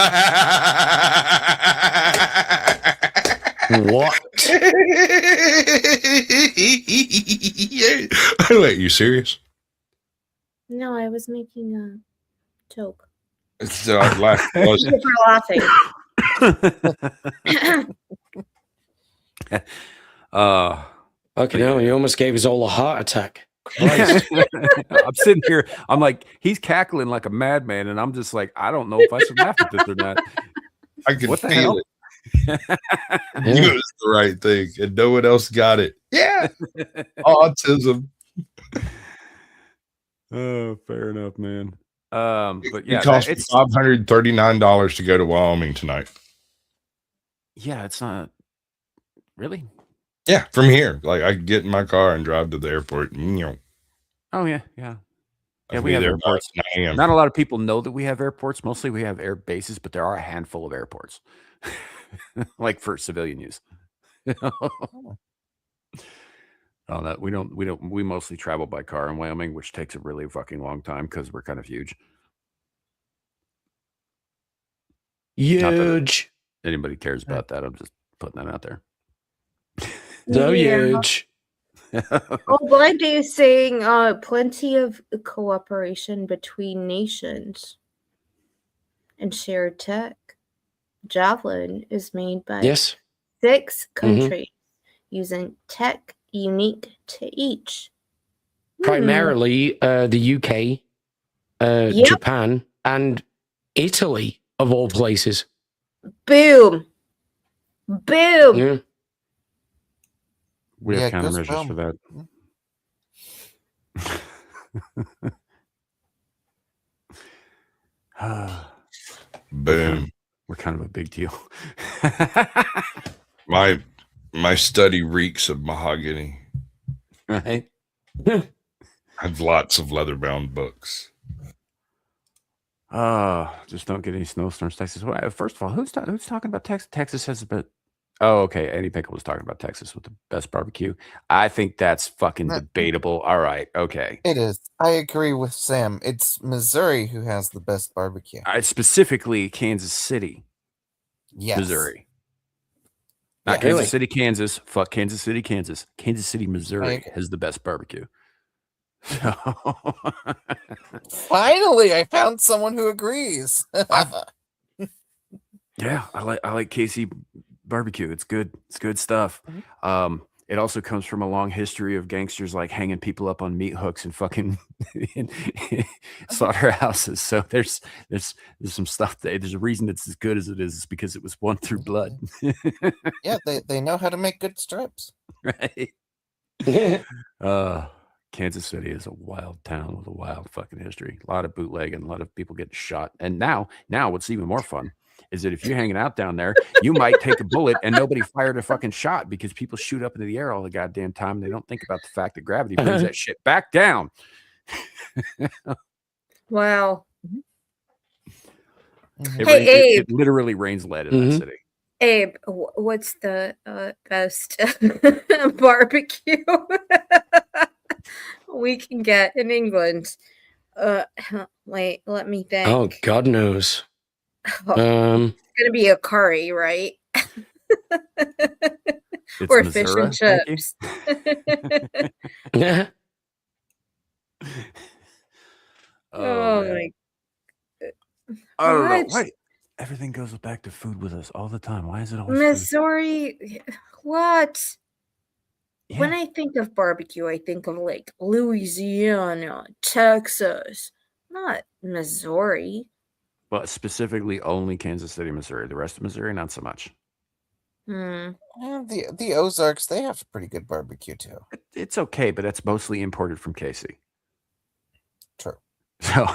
Wait, you serious? No, I was making a joke. It's laughing. You're laughing. Okay, no, you almost gave us all a heart attack. I'm sitting here. I'm like, he's cackling like a madman, and I'm just like, I don't know if I should laugh at this or not. I can What the feel hell? it. You was the right thing, and no one else got it. Yeah, autism. Oh, fair enough, man. But yeah, it cost me $539 to go to Wyoming tonight. Yeah, it's not really. Yeah, from here, like I can get in my car and drive to the airport. Oh yeah. Yeah, I'll we be have there by airports. 9 a.m. Not a lot of people know that we have airports. Mostly we have air bases, but there are a handful of airports. like for civilian use. Oh, that we mostly travel by car in Wyoming, which takes a really fucking long time because we're kind of huge. Huge. Anybody cares about that? I'm just putting that out there. So Yeah. huge. Oh, but they're saying plenty of cooperation between nations and shared tech. Javelin is made by Yes. 6 countries using tech unique to each. Primarily the UK, Yep. Japan, and Italy, of all places. Boom. Boom. Yeah. We have Yeah, goes countermeasures for that. Boom. We're kind of a big deal. My study reeks of mahogany. Right? I have lots of leather-bound books. Just don't get any snowstorms, Texas. Well, first of all, who's talking about Texas? Texas has a bit. Oh, okay. Eddie Pickle was talking about Texas with the best barbecue. I think that's fucking debatable. All right. Okay. It is. I agree with Sam. It's Missouri who has the best barbecue. Specifically Kansas City, Yes. Missouri. Not Yeah. Kansas City, Kansas. Fuck Kansas City, Kansas. Kansas City, Missouri Okay. has the best barbecue. Finally, I found someone who agrees. Yeah, I like KC barbecue. It's good. It's good stuff. It also comes from a long history of gangsters like hanging people up on meat hooks and fucking slaughterhouses. So there's some stuff that there's a reason it's as good as it is because it was won through blood. Yeah, they know how to make good strips. Right. Kansas City is a wild town with a wild fucking history. A lot of bootlegging, a lot of people getting shot. And now what's even more fun is that if you're hanging out down there, you might take a bullet and nobody fired a fucking shot because people shoot up into the air all the goddamn time. And they don't think about the fact that gravity brings that shit back down. Wow. It literally rains lead in that city. Abe, what's the best barbecue we can get in England? Wait, let me think. Oh, God knows. It's gonna be a curry, right? Or fish and chips. Yeah. Oh my! I don't know. Why everything goes back to food with us all the time? Why is it always Missouri? What? Yeah. When I think of barbecue, I think of like Louisiana, Texas, not Missouri. Well, specifically only Kansas City, Missouri. The rest of Missouri, not so much. The Ozarks, they have pretty good barbecue too. It's okay, but that's mostly imported from KC. True. So,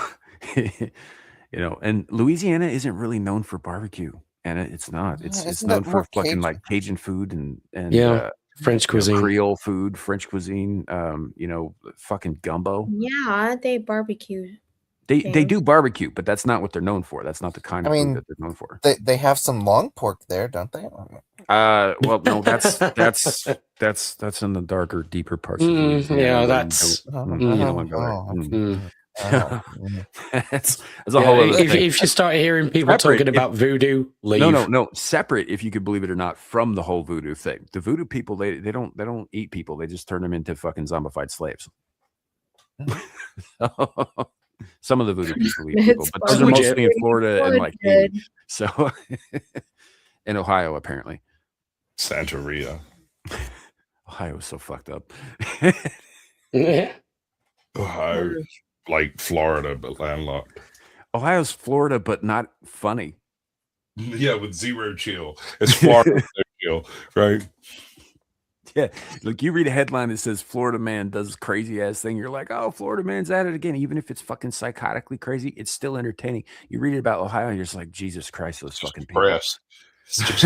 and Louisiana isn't really known for barbecue, and it's not. It's known for fucking Cajun? Like Cajun food and French cuisine, Creole food, French cuisine. Fucking gumbo. Yeah, they barbecue. They do barbecue, but that's not what they're known for. That's not the kind of food that they're known for. They have some long pork there, don't they? Well, no, that's in the darker, deeper parts of Louisiana. Yeah, that's you don't want to go there. That's a whole other thing. If you start hearing people talking about voodoo, leave. No. Separate, if you could believe it or not, from the whole voodoo thing. The voodoo people, they don't eat people. They just turn them into fucking zombified slaves. Some of the voodoo people eat people, but those are mostly in Florida and like so in Ohio, apparently. Santeria. Ohio is so fucked up. Ohio, like Florida, but landlocked. Ohio's Florida, but not funny. Yeah, with zero chill. It's Florida with no chill, right? Yeah, look, you read a headline that says Florida man does this crazy ass thing. You're like, oh, Florida man's at it again. Even if it's fucking psychotically crazy, it's still entertaining. You read it about Ohio, and you're just like, Jesus Christ, those fucking people. It's just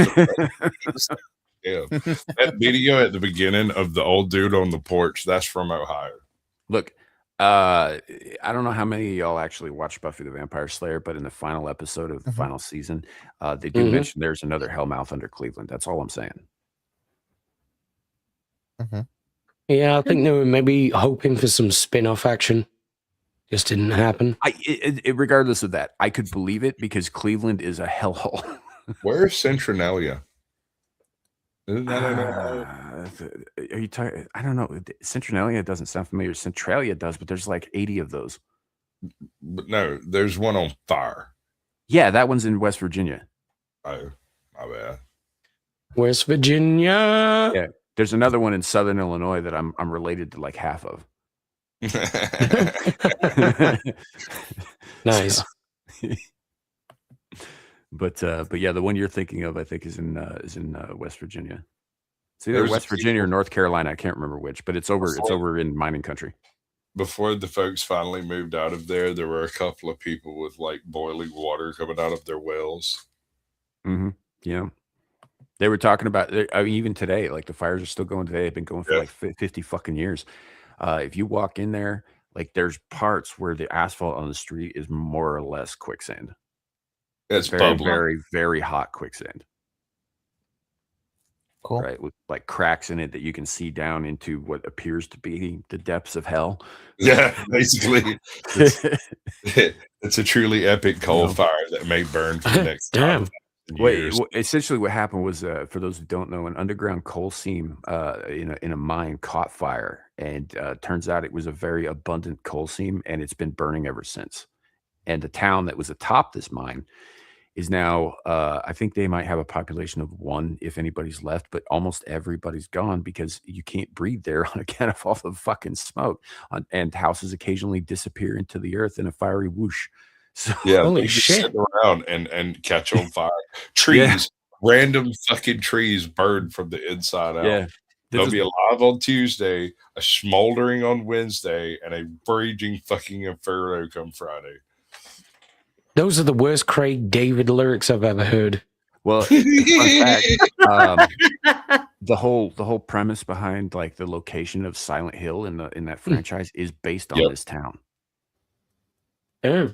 yeah. That video at the beginning of the old dude on the porch, that's from Ohio. Look, I don't know how many of y'all actually watched Buffy the Vampire Slayer, but in the final episode of the Mhm. final season, they do mention there's another Hellmouth under Cleveland. That's all I'm saying. Yeah, I think they were maybe hoping for some spin-off action. Just didn't happen. Regardless of that, I could believe it because Cleveland is a hellhole. Where's Centralia? Isn't that Are you talking? I don't know. Centralia doesn't sound familiar. Centralia does, but there's like 80 of those. But no, there's one on fire. Yeah, that one's in West Virginia. Oh, my bad. West Virginia. Yeah, there's another one in Southern Illinois that I'm related to like half of. Nice. But yeah, the one you're thinking of, I think, is in West Virginia. It's either West Virginia or North Carolina. I can't remember which, but it's over in mining country. Before the folks finally moved out of there were a couple of people with like boiling water coming out of their wells. Yeah, they were talking about. I mean, even today, like the fires are still going today. They've been going for like 50 fucking years. If you walk in there, like there's parts where the asphalt on the street is more or less quicksand. It's very, bubbling. very, very hot quicksand. Cool. Right, with like cracks in it that you can see down into what appears to be the depths of hell. Yeah, basically, it's a truly epic coal fire that may burn for the next Damn. Wait, essentially, what happened was, for those who don't know, an underground coal seam in a mine caught fire, and turns out it was a very abundant coal seam, and it's been burning ever since. And the town that was atop this mine is now, I think they might have a population of 1 if anybody's left, but almost everybody's gone because you can't breathe there on account of all the fucking smoke. And houses occasionally disappear into the earth in a fiery whoosh. So, yeah, holy just shit. sit around and catch on fire. Trees, random fucking trees burn from the inside out. Yeah. They'll be alive on Tuesday, a smoldering on Wednesday, and a raging fucking inferno come Friday. Those are the worst Craig David lyrics I've ever heard. Well, fun fact, the whole premise behind like the location of Silent Hill in that franchise is based on this town. Yeah.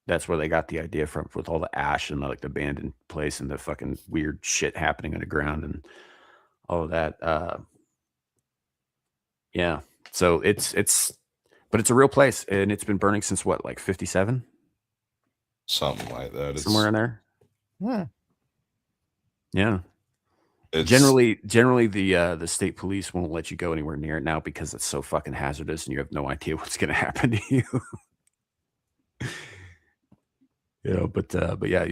That's where they got the idea from, with all the ash and like the abandoned place and the fucking weird shit happening underground and all of that. Yeah. So but it's a real place, and it's been burning since what, like 57? Something like that. Somewhere in there. Yeah. It's, Generally, the state police won't let you go anywhere near it now because it's so fucking hazardous, and you have no idea what's going to happen to you. But yeah,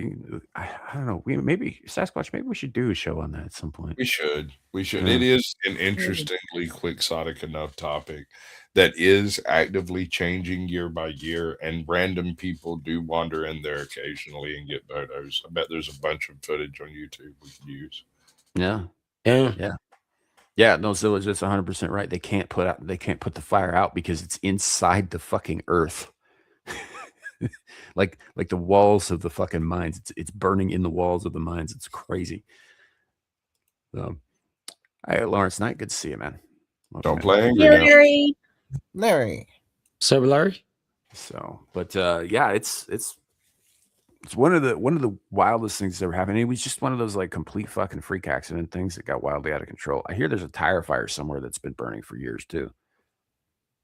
I don't know. Maybe Sasquatch. Maybe we should do a show on that at some point. We should. Yeah. It is an interestingly quixotic enough topic that is actively changing year by year, and random people do wander in there occasionally and get photos. I bet there's a bunch of footage on YouTube we could use. Yeah. No, Zilege, that's 100% right. They can't put the fire out because it's inside the fucking earth. like the walls of the fucking mines. It's burning in the walls of the mines. It's crazy. So, hey, Laurence Knight, good to see you, man. Don't play angry now. Larry. So, Larry? So, but yeah, it's one of the wildest things that ever happened. It was just one of those like complete fucking freak accident things that got wildly out of control. I hear there's a tire fire somewhere that's been burning for years too.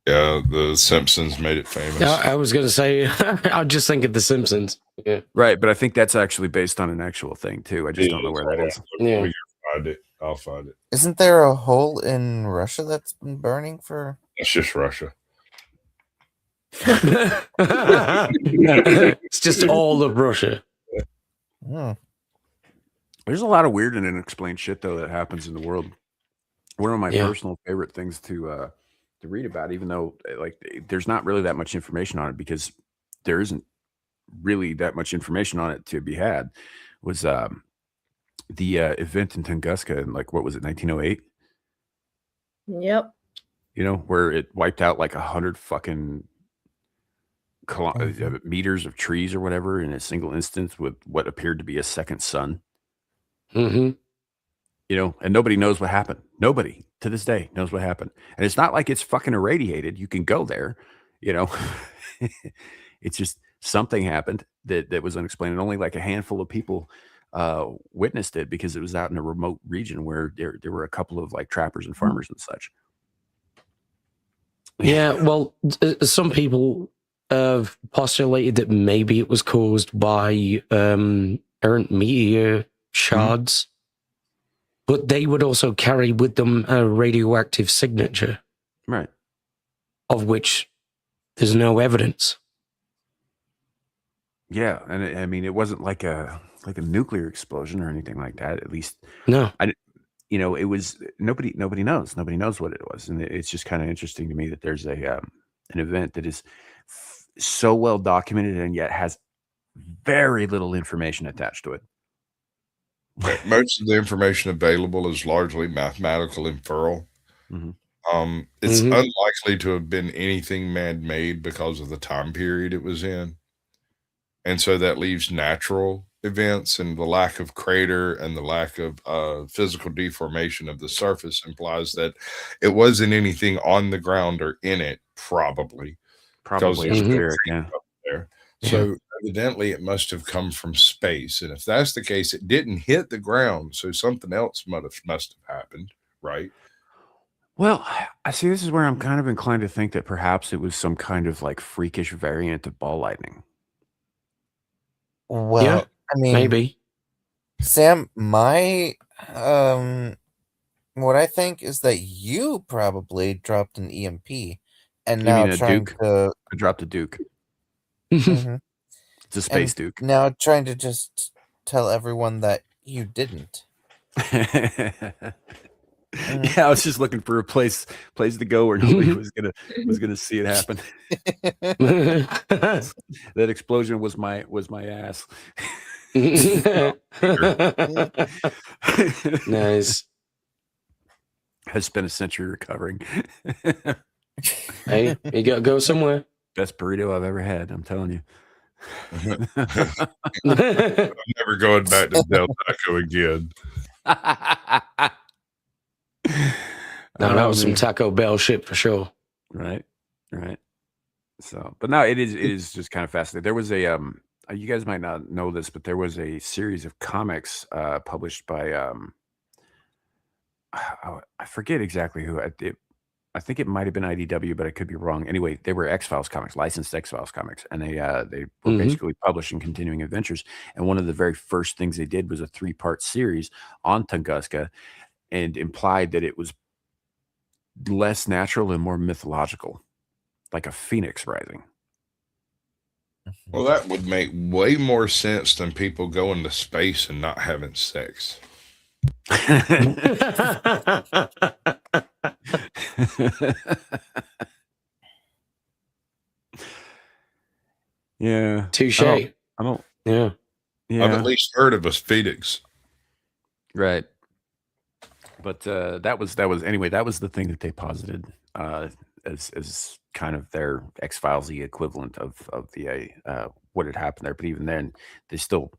Yeah, the Simpsons made it famous. Yeah, I was gonna say I just think of the Simpsons. Yeah. Right, but I think that's actually based on an actual thing too. I just don't know where that is. Yeah. We can find it. I'll find it. Isn't there a hole in Russia that's been burning for? It's just Russia. It's just all of Russia. There's a lot of weird and unexplained shit though that happens in the world. One of my personal favorite things to read about, even though like there's not really that much information on it because there isn't really that much information on it to be had, was the event in Tunguska in like, what was it, 1908? Yep. You know, where it wiped out like 100 fucking meters of trees or whatever in a single instance with what appeared to be a second sun. Mm-hmm. You know, and nobody knows what happened. Nobody to this day knows what happened. And it's not like it's fucking irradiated. You can go there. You know, it's just something happened that was unexplained, and only like a handful of people witnessed it because it was out in a remote region where there were a couple of like trappers and farmers and such. Yeah, well, some people have postulated that maybe it was caused by errant meteor shards, but they would also carry with them a radioactive signature, Right. of which there's no evidence. Yeah, and I mean, it wasn't like a nuclear explosion or anything like that. At least, No. it was nobody knows what it was, and it's just kind of interesting to me that there's an event that is so well documented and yet has very little information attached to it. Most of the information available is largely mathematical inferral. It's unlikely to have been anything man-made because of the time period it was in. And so that leaves natural events, and the lack of crater and the lack of physical deformation of the surface implies that it wasn't anything on the ground or in it, probably. Probably Because there's no atmospheric, yeah. trees up there. So evidently it must have come from space. And if that's the case, it didn't hit the ground. So something else must have happened, right? Well, I see. This is where I'm kind of inclined to think that perhaps it was some kind of like freakish variant of ball lightning. Well, Yeah, I mean, maybe. Sam, my what I think is that you probably dropped an EMP and You now mean a trying Duke? to I dropped a Duke. Mhm. It's a space and Duke. now trying to just tell everyone that you didn't. Yeah, I was just looking for a place to go where nobody was gonna see it happen. That explosion was my ass. Nice. I spent a century recovering. Hey, you gotta go somewhere. Best burrito I've ever had, I'm telling you. I'm never going back to Del Taco again. No, that was some Taco Bell shit for sure. Right. So, but no, it is just kind of fascinating. There was a you guys might not know this, but there was a series of comics published by I forget exactly who. I think it might have been IDW, but I could be wrong. Anyway, they were X-Files comics, licensed X-Files comics, and they were basically publishing continuing adventures. And one of the very first things they did was a 3-part series on Tunguska, and implied that it was less natural and more mythological, like a phoenix rising. Well, that would make way more sense than people going to space and not having sex. Yeah. Touche. I don't. Yeah. I've at least heard of a phoenix. Right. But that was anyway. That was the thing that they posited as kind of their X-Files-y equivalent of the what had happened there. But even then, they still,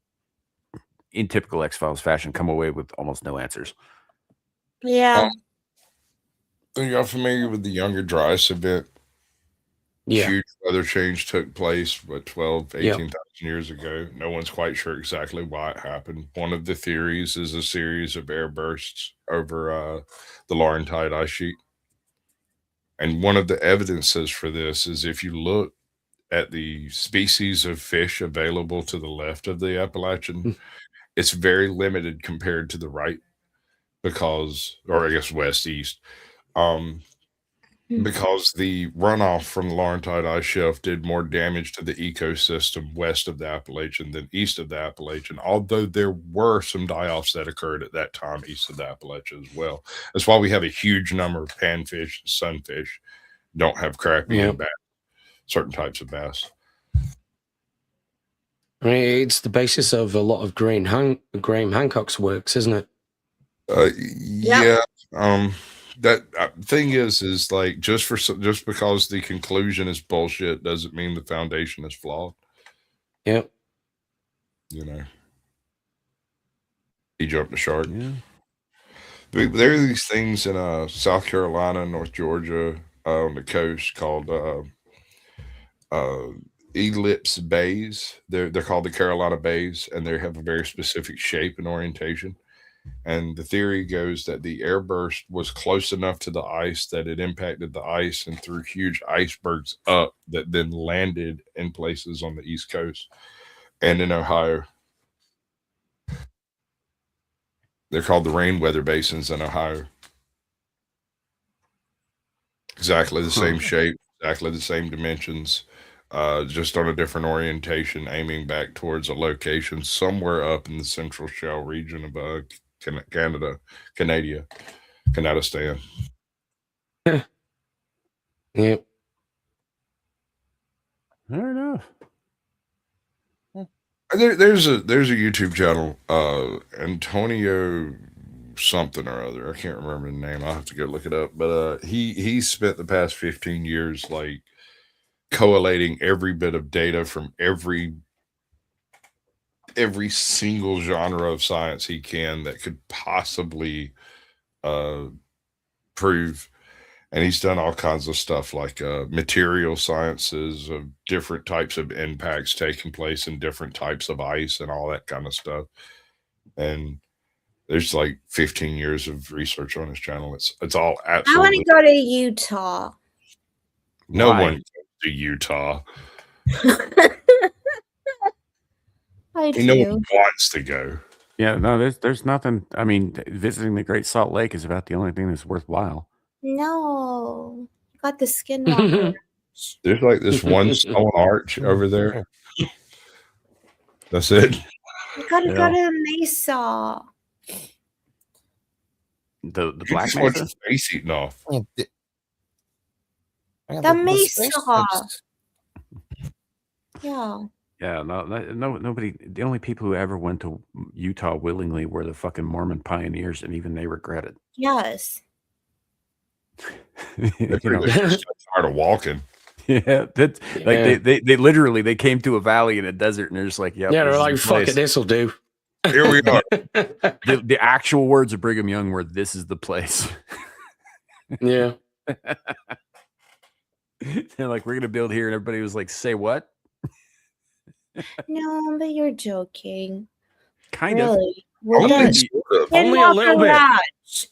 in typical X-Files fashion, come away with almost no answers. Yeah. Are y'all familiar with the Younger Dryas event? Yeah. Huge weather change took place, 18,000 years ago. No one's quite sure exactly why it happened. One of the theories is a series of air bursts over the Laurentide ice sheet. And one of the evidences for this is if you look at the species of fish available to the left of the Appalachian, it's very limited compared to the right or I guess west-east. Because the runoff from the Laurentide ice shelf did more damage to the ecosystem west of the Appalachian than east of the Appalachian, although there were some die-offs that occurred at that time east of the Appalachian as well. That's why we have a huge number of panfish and sunfish don't have crappie and bass, certain types of bass. I mean, it's the basis of a lot of Graham Hancock's works, isn't it? Yeah. That thing is like just because the conclusion is bullshit doesn't mean the foundation is flawed. Yep. You know, he jumped the shark. Yeah. There are these things in South Carolina, North Georgia, on the coast called ellipse bays. They're called the Carolina Bays, and they have a very specific shape and orientation. And the theory goes that the airburst was close enough to the ice that it impacted the ice and threw huge icebergs up that then landed in places on the East Coast and in Ohio. They're called the rain weather basins in Ohio. Exactly the same shape, exactly the same dimensions, just on a different orientation, aiming back towards a location somewhere up in the central shell region of Canadistan. Yep. Fair enough. There's a YouTube channel, Antonio something or other. I can't remember the name. I'll have to go look it up. But he spent the past 15 years like collating every bit of data from every single genre of science he can that could possibly prove. And he's done all kinds of stuff like material sciences of different types of impacts taking place in different types of ice and all that kind of stuff. And there's like 15 years of research on his channel. It's all absolutely. I want to go to Utah. No Why? one goes to Utah. I No do. one wants to go. Yeah, no, there's nothing. I mean, visiting the Great Salt Lake is about the only thing that's worthwhile. No, you got the Skinwalker. There's like this one stone arch over there. That's it. You gotta go to Mesa. The You Black just want Mesa. your face eaten off. The Mesa. Yeah. Yeah, nobody. The only people who ever went to Utah willingly were the fucking Mormon pioneers, and even they regret it. Yes. They're pretty much just tired of walking. Yeah, that's like they literally they came to a valley in a desert, and they're just like, yep, Yeah, they're like, fuck it, this'll do. Here we are. The actual words of Brigham Young were, "This is the place." Yeah. They're like, we're gonna build here, and everybody was like, "Say what?" No, but you're joking. Kind of. Really? Well, Only a little bit.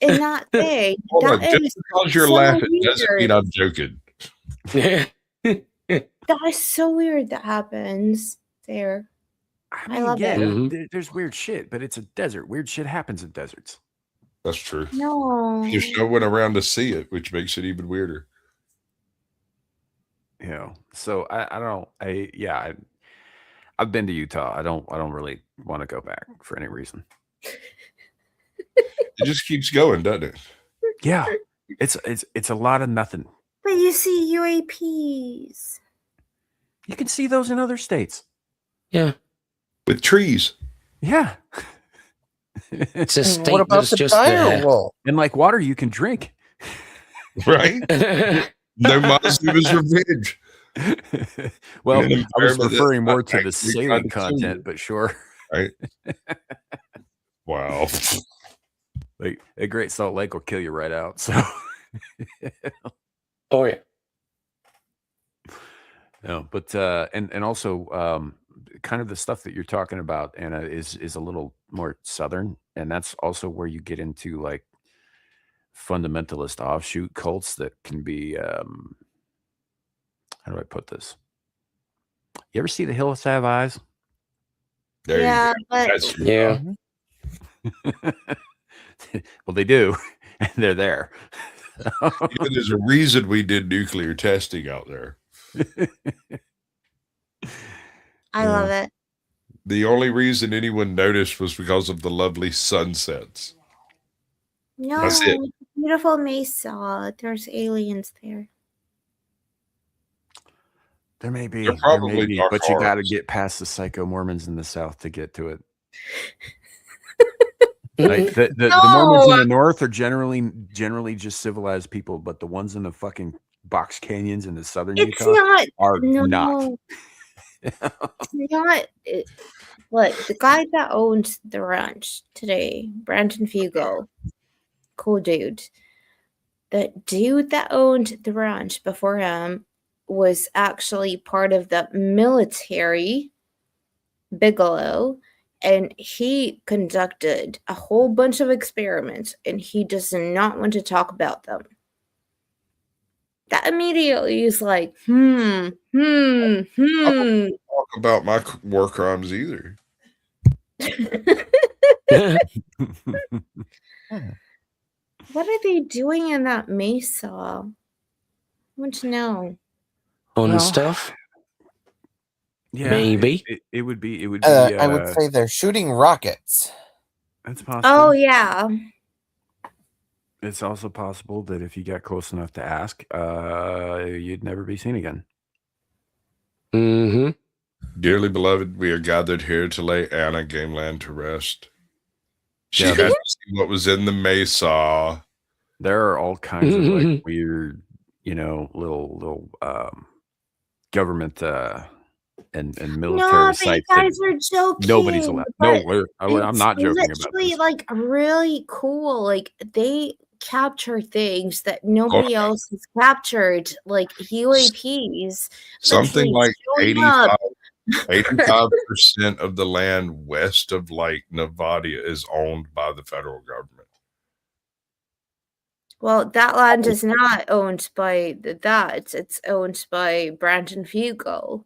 In that thing. Hold on, That just is because you're so laughing doesn't weird. mean I'm joking. Yeah. That is so weird that happens there. I love it. Mhm. There's weird shit, but it's a desert. Weird shit happens in deserts. That's true. No. There's no one around to see it, which makes it even weirder. You know, so I've been to Utah. I don't really want to go back for any reason. It just keeps going, doesn't it? Yeah, it's a lot of nothing. But you see UAPs. You can see those in other states. Yeah. With trees. Yeah. It's a state What about that's the just dire there. wolf? And like water you can drink. Right? No Mazda's revenge. Well, In an I was environment that's referring more not to the actually sailing consumed. content, but sure. Right? Wow. Like a Great Salt Lake will kill you right out. So Oh yeah. no, but and also kind of the stuff that you're talking about, Anna, is a little more southern, and that's also where you get into like fundamentalist offshoot cults that can be how do I put this? You ever see The Hills Have Eyes? There Yeah, you go. but That's Yeah. Well, they do, and they're there. there's a reason we did nuclear testing out there. I love it. The only reason anyone noticed was because of the lovely sunsets. No, That's it. beautiful Mesa. There's aliens there. There may be, They're probably dark but you got to horrors. get past the psycho Mormons in the South to get to it. Like the Mormons in the North are generally just civilized people, but the ones in the fucking box canyons in the southern It's Utah not. are No. not. It's not. Look, the guy that owns the ranch today, Brandon Fugo, cool dude. The dude that owned the ranch before him was actually part of the military, Bigelow, and he conducted a whole bunch of experiments, and he does not want to talk about them. That immediately is like, I don't talk about my war crimes either. What are they doing in that mesa? I want to know. On stuff? Yeah, Maybe. it would be. It would be. I would say they're shooting rockets. That's possible. Oh, yeah. It's also possible that if you got close enough to ask, you'd never be seen again. Mm-hmm. Dearly beloved, we are gathered here to lay Anna Gameland to rest. She Yeah, had to see what was in the mesa. There are all kinds of like weird, little government and military No, but you sites. guys are joking. Nobody's allowed. No, I'm not joking about literally this. like really cool. Like they capture things that nobody else has captured, like UAPs. Something literally like showing up. 85% of the land west of like Nevada is owned by the federal government. Well, that land is not owned by that. It's owned by Brandon Fugal.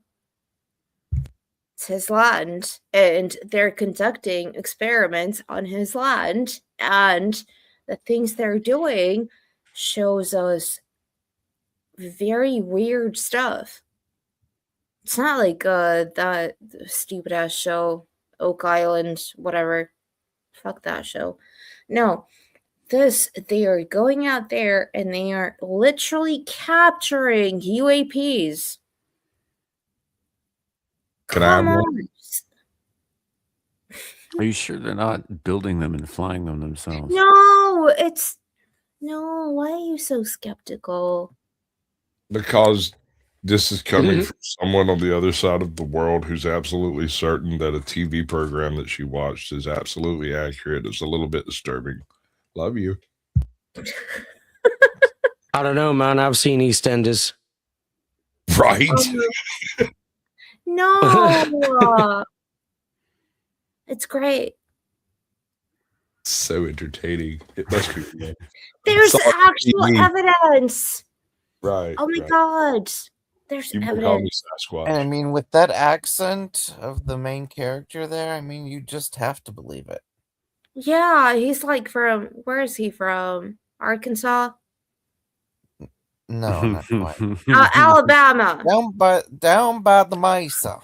It's his land, and they're conducting experiments on his land, and the things they're doing shows us very weird stuff. It's not like that stupid ass show, Oak Island, whatever. Fuck that show. No. They are going out there and they are literally capturing UAPs. Can I have one? Are you sure they're not building them and flying them themselves? No, why are you so skeptical? Because this is coming from someone on the other side of the world who's absolutely certain that a TV program that she watched is absolutely accurate. It's a little bit disturbing. Love you. I don't know, man. I've seen EastEnders. Right? No. It's great. So entertaining. It must be. There's actual evidence. Right. Oh my God. There's You can evidence. call me Sasquatch. And I mean, with that accent of the main character there, I mean, you just have to believe it. Yeah, he's like from, where is he from? Arkansas? No, not quite. Alabama. Down by the mesa.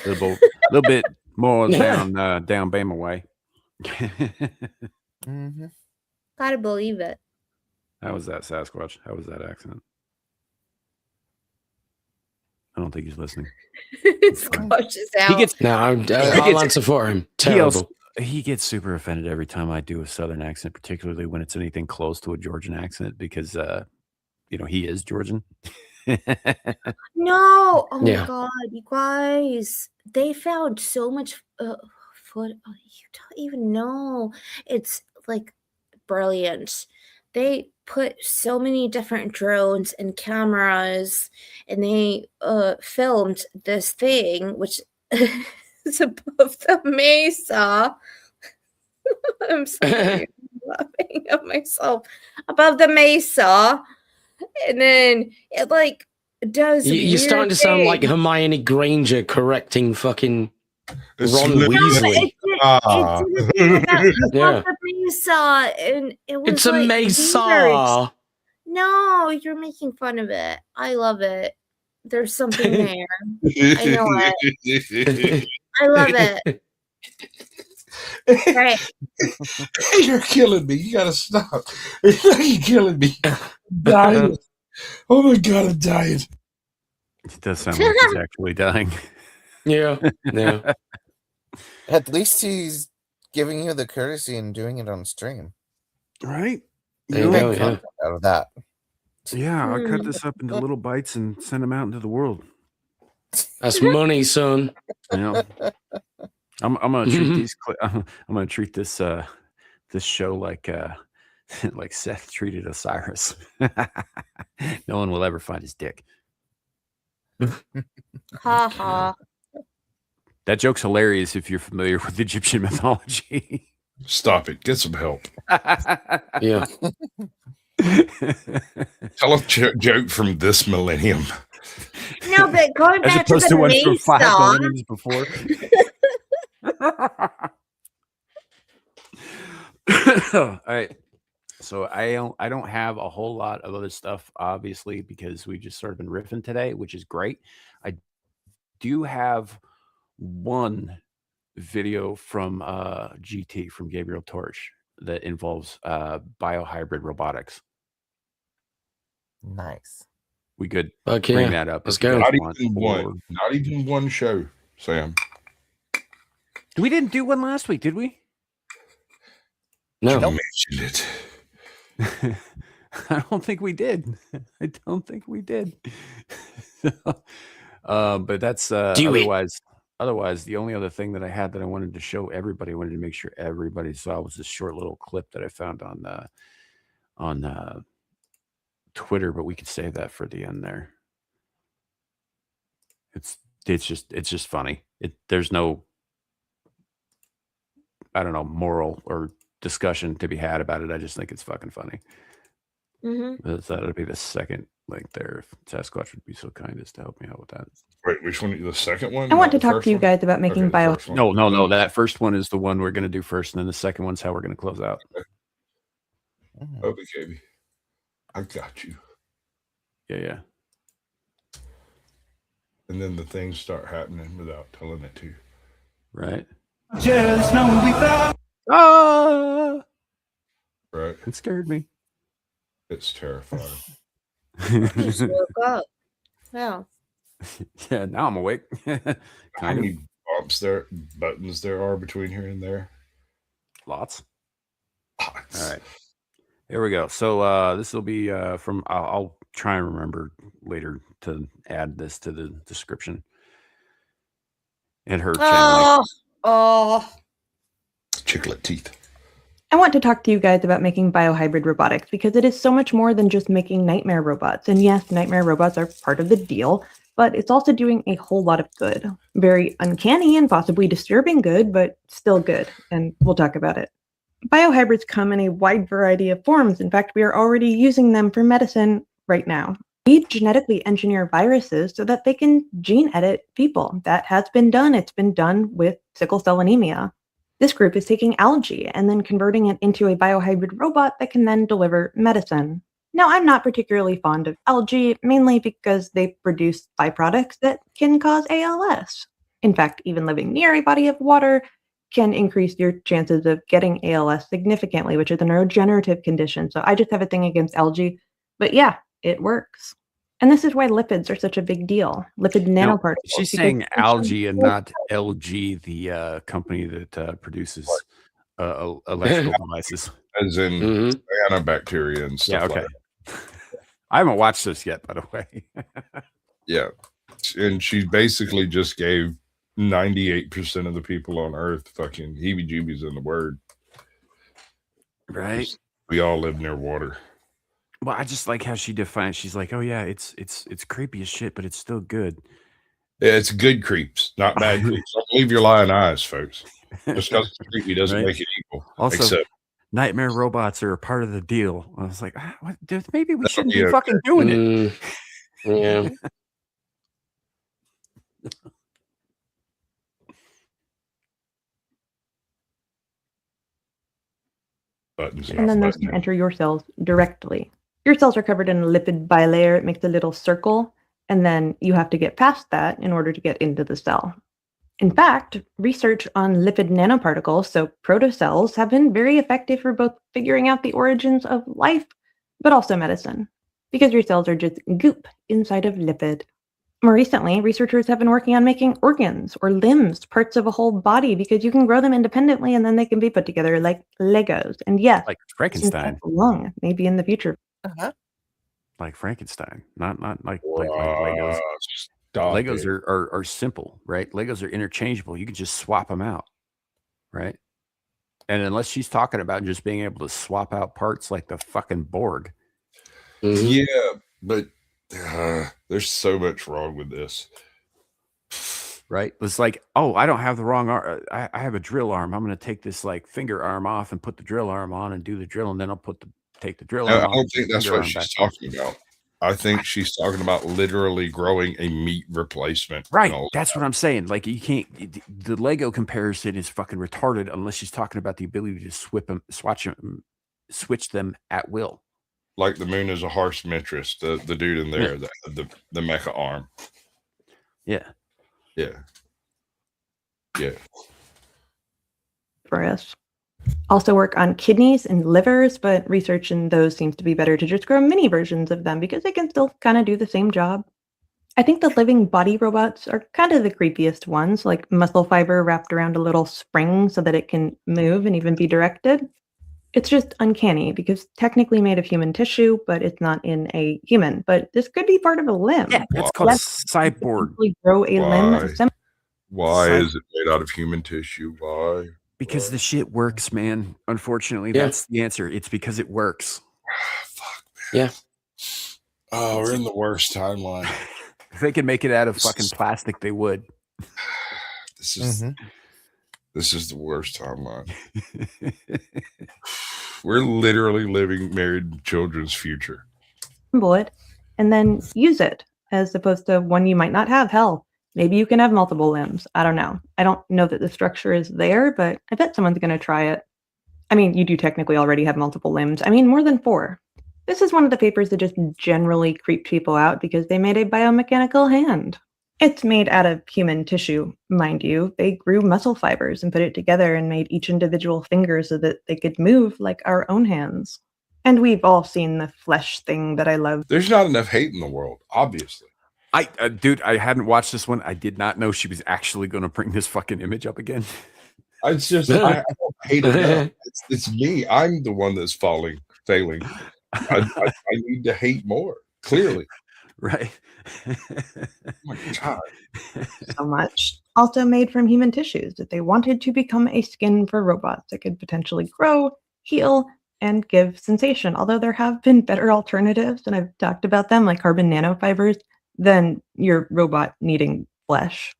A little bit more down Bama way. Mm-hmm. Gotta believe it. How was that, Sasquatch? How was that accent? I don't think he's listening. Squash is out. I'll answer for him. Terrible. He gets super offended every time I do a Southern accent, particularly when it's anything close to a Georgian accent, because he is Georgian. No, oh my God, you guys! They found so much foot. Oh, you don't even know. It's like brilliant. They put so many different drones and cameras, and they filmed this thing, which is above the mesa. I'm sorry, I'm laughing at myself. Above the mesa, and then it like does. You're starting to sound like Hermione Granger correcting fucking Ron Weasley. Yeah. Mesa, and it was it's a like mesa. weird. No, you're making fun of it. I love it. There's something there. I know it. I love it. Right. You're killing me. You gotta stop. You're killing me. I'm dying. Oh my God, I'm dying. It does sound like he's actually dying. Yeah. At least he's giving you the courtesy and doing it on stream. Right? There you go, yeah. Out of that. Yeah, I'll cut this up into little bites and send them out into the world. That's money, son. I'm gonna treat these. I'm gonna treat this this show like like Seth treated Osiris. No one will ever find his dick. Ha ha. That joke's hilarious if you're familiar with Egyptian mythology. Stop it. Get some help. Yeah. Tell a joke from this millennium. No, but going As back to opposed the to one from main 5 song, millenniums before. All right. So I don't have a whole lot of other stuff, obviously, because we've just sort of been riffing today, which is great. I do have one video from GT, from Gabriel Torch, that involves biohybrid robotics. Nice. We could Okay, bring that up. let's if you go. guys Not want, even or- one. Not even one show, Sam. We didn't do one last week, did we? No. You mentioned it. I don't think we did. I don't think we did. But that's otherwise the only other thing that I had that I wanted to show everybody, I wanted to make sure everybody saw, was this short little clip that I found on Twitter, but we could save that for the end there. It's just funny. There's no, I don't know, moral or discussion to be had about it. I just think it's fucking funny. That would be the second link there. If Sasquatch would be so kind as to help me out with that. Wait, which one? The second one? I want Not to the talk first to you one? guys about making Okay, the bio. first one. No. That first one is the one we're going to do first, and then the second one's how we're going to close out. Okay, baby. I got you. Yeah. And then the things start happening without telling it to. Right. Just know we found. Ah! Right? It scared me. It's terrifying. just woke up. Yeah. Yeah, now I'm awake. How many buttons there are between here and there? Lots. All right. Here we go. So this will be from, I'll try and remember later to add this to the description. And her channel. Oh. Chiclet teeth. I want to talk to you guys about making biohybrid robotics because it is so much more than just making nightmare robots. And yes, nightmare robots are part of the deal, but it's also doing a whole lot of good. Very uncanny and possibly disturbing good, but still good. And we'll talk about it. Biohybrids come in a wide variety of forms. In fact, we are already using them for medicine right now. We genetically engineer viruses so that they can gene edit people. That has been done. It's been done with sickle cell anemia. This group is taking algae and then converting it into a biohybrid robot that can then deliver medicine. Now, I'm not particularly fond of algae, mainly because they produce byproducts that can cause ALS. In fact, even living near a body of water can increase your chances of getting ALS significantly, which is a neurodegenerative condition. So I just have a thing against algae. But yeah, it works. And this is why lipids are such a big deal. Lipid nanoparticles. She's saying algae and not LG, the company that produces electrical devices. As in antibacteria and stuff. Yeah, okay. Like I haven't watched this yet, by the way. yeah. And she basically just gave 98% of the people on Earth fucking heebie-jeebies in the word. Right. We all live near water. Well, I just like how she defines. She's like, "Oh yeah, it's creepy as shit, but it's still good." Yeah, it's good creeps, not bad creeps. Don't believe your lying eyes, folks. Just because it's creepy doesn't Right. make it equal. Also, nightmare robots are a part of the deal. I was like, what, dude, maybe we shouldn't be okay. fucking doing it. Yeah. Buttons, And then those can enter your cells directly. Your cells are covered in a lipid bilayer. It makes a little circle, and then you have to get past that in order to get into the cell. In fact, research on lipid nanoparticles, so protocells, have been very effective for both figuring out the origins of life, but also medicine, because your cells are just goop inside of lipid. More recently, researchers have been working on making organs or limbs, parts of a whole body, because you can grow them independently and then they can be put together like Legos. And yes, Like Frankenstein. lung, maybe in the future. Like Frankenstein, not like Legos. Stop Legos it. are simple, right? Legos are interchangeable. You can just swap them out, right? And unless she's talking about just being able to swap out parts like the fucking Borg. Yeah, but There's so much wrong with this. Right? It's like, oh, I don't have the wrong arm. I have a drill arm. I'm going to take this like finger arm off and put the drill arm on and do the drill, and then I'll take the drill No, arm I off. don't think that's what she's talking about. I think she's talking about literally growing a meat replacement. Right. That's what I'm saying. Like, you can't. The Lego comparison is fucking retarded unless she's talking about the ability to switch them at will. Like the moon is a harsh mistress. The dude in there, the mecha arm. Yeah. Yeah. Yeah. For us. Also work on kidneys and livers, but research in those seems to be better to just grow mini versions of them because they can still kind of do the same job. I think the living body robots are kind of the creepiest ones, like muscle fiber wrapped around a little spring so that it can move and even be directed. It's just uncanny because technically made of human tissue, but it's not in a human. But this could be part of a limb. Yeah, that's called a cyborg. Grow a limb. Why is it made out of human tissue? Why? Because the shit works, man. Unfortunately, that's the answer. It's because it works. Fuck, man. Yeah. Oh, we're in the worst timeline. If they could make it out of fucking plastic, they would. This is the worst timeline. We're literally living married children's future. It and then use it as opposed to one you might not have. Hell, maybe you can have multiple limbs. I don't know. I don't know that the structure is there, but I bet someone's going to try it. I mean, you do technically already have multiple limbs. I mean, more than 4. This is one of the papers that just generally creep people out because they made a biomechanical hand. It's made out of human tissue, mind you. They grew muscle fibers and put it together and made each individual finger so that they could move like our own hands. And we've all seen the flesh thing that I love. There's not enough hate in the world, obviously. Dude, I hadn't watched this one. I did not know she was actually going to bring this fucking image up again. It's just, I don't hate it. It's me. I'm the one that's failing. I need to hate more, clearly. Right. Oh my God. So much. Also made from human tissues that they wanted to become a skin for robots that could potentially grow, heal, and give sensation. Although there have been better alternatives, and I've talked about them, like carbon nanofibers, than your robot needing flesh.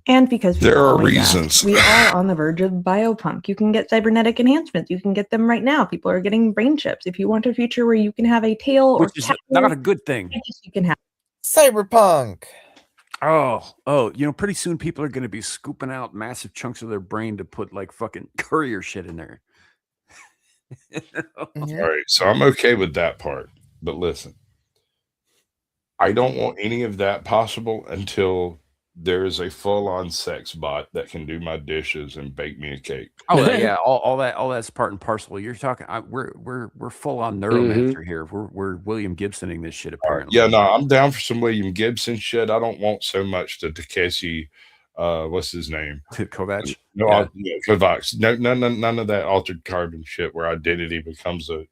And because there are reasons. We are on the verge of biopunk. You can get cybernetic enhancements. You can get them right now. People are getting brain chips. If you want a future where you can have a tail, which is not a good thing. You can have cyberpunk. Oh, pretty soon people are going to be scooping out massive chunks of their brain to put like fucking courier shit in there. All right, so I'm okay with that part. But listen, I don't want any of that possible until there is a full-on sex bot that can do my dishes and bake me a cake. Oh yeah, all that's part and parcel. You're talking. We're full-on neuromancer here. We're William Gibsoning this shit apparently. Yeah, no, I'm down for some William Gibson shit. I don't want so much to Takeshi. What's his name? Kovacs. No, Kovacs. No, none of that altered carbon shit where identity becomes an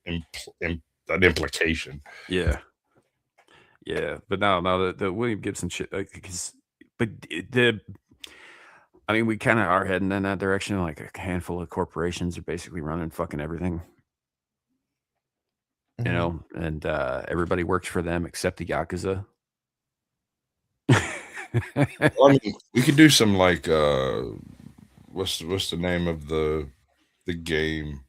implication. Yeah. But no, the William Gibson shit. We kind of are heading in that direction. Like a handful of corporations are basically running fucking everything, and everybody works for them except the Yakuza. Well, I mean, we could do some like what's the name of the game?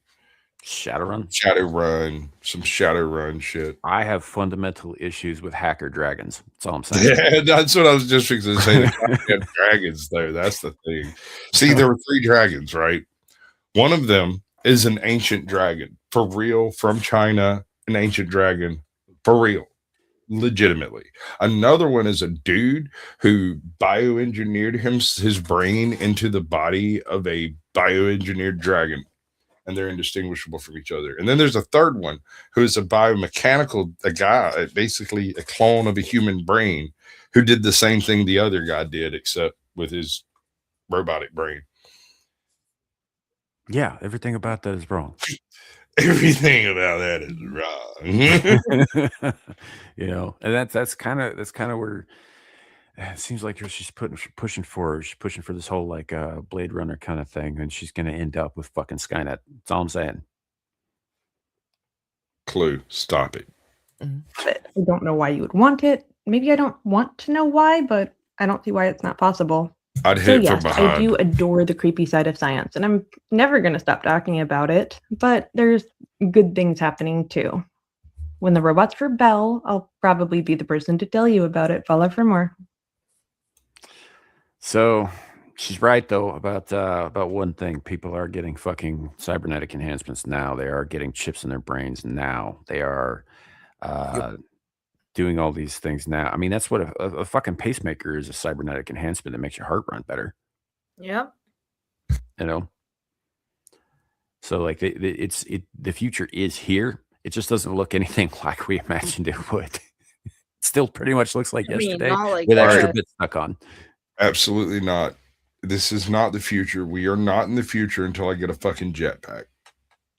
Shadowrun. Some Shadowrun shit. I have fundamental issues with hacker dragons. That's all I'm saying. Yeah, that's what I was just fixing to say. They have dragons there. That's the thing. See, there were 3 dragons, right? One of them is an ancient dragon for real from China. An ancient dragon for real, legitimately. Another one is a dude who bioengineered his brain into the body of a bioengineered dragon. And they're indistinguishable from each other. And then there's a third one who is a guy, basically a clone of a human brain who did the same thing the other guy did, except with his robotic brain. Yeah, everything about that is wrong. Everything about that is wrong. And that's kind of where it seems like she's pushing for this whole like Blade Runner kind of thing, and she's going to end up with fucking Skynet. That's all I'm saying. Clue, stop it. But I don't know why you would want it. Maybe I don't want to know why, but I don't see why it's not possible. I'd So hit yes, from I behind. do adore the creepy side of science, and I'm never going to stop talking about it, but there's good things happening too. When the robots rebel, I'll probably be the person to tell you about it. Follow for more. So she's right though about one thing. People are getting fucking cybernetic enhancements now. They are getting chips in their brains now. They are doing all these things now. I mean, that's what a fucking pacemaker is, a cybernetic enhancement that makes your heart run better. Yep. You know? So like the future is here. It just doesn't look anything like we imagined it would. It still pretty much looks like yesterday not like with extra that. bits stuck on. Absolutely not. This is not the future. We are not in the future until I get a fucking jetpack.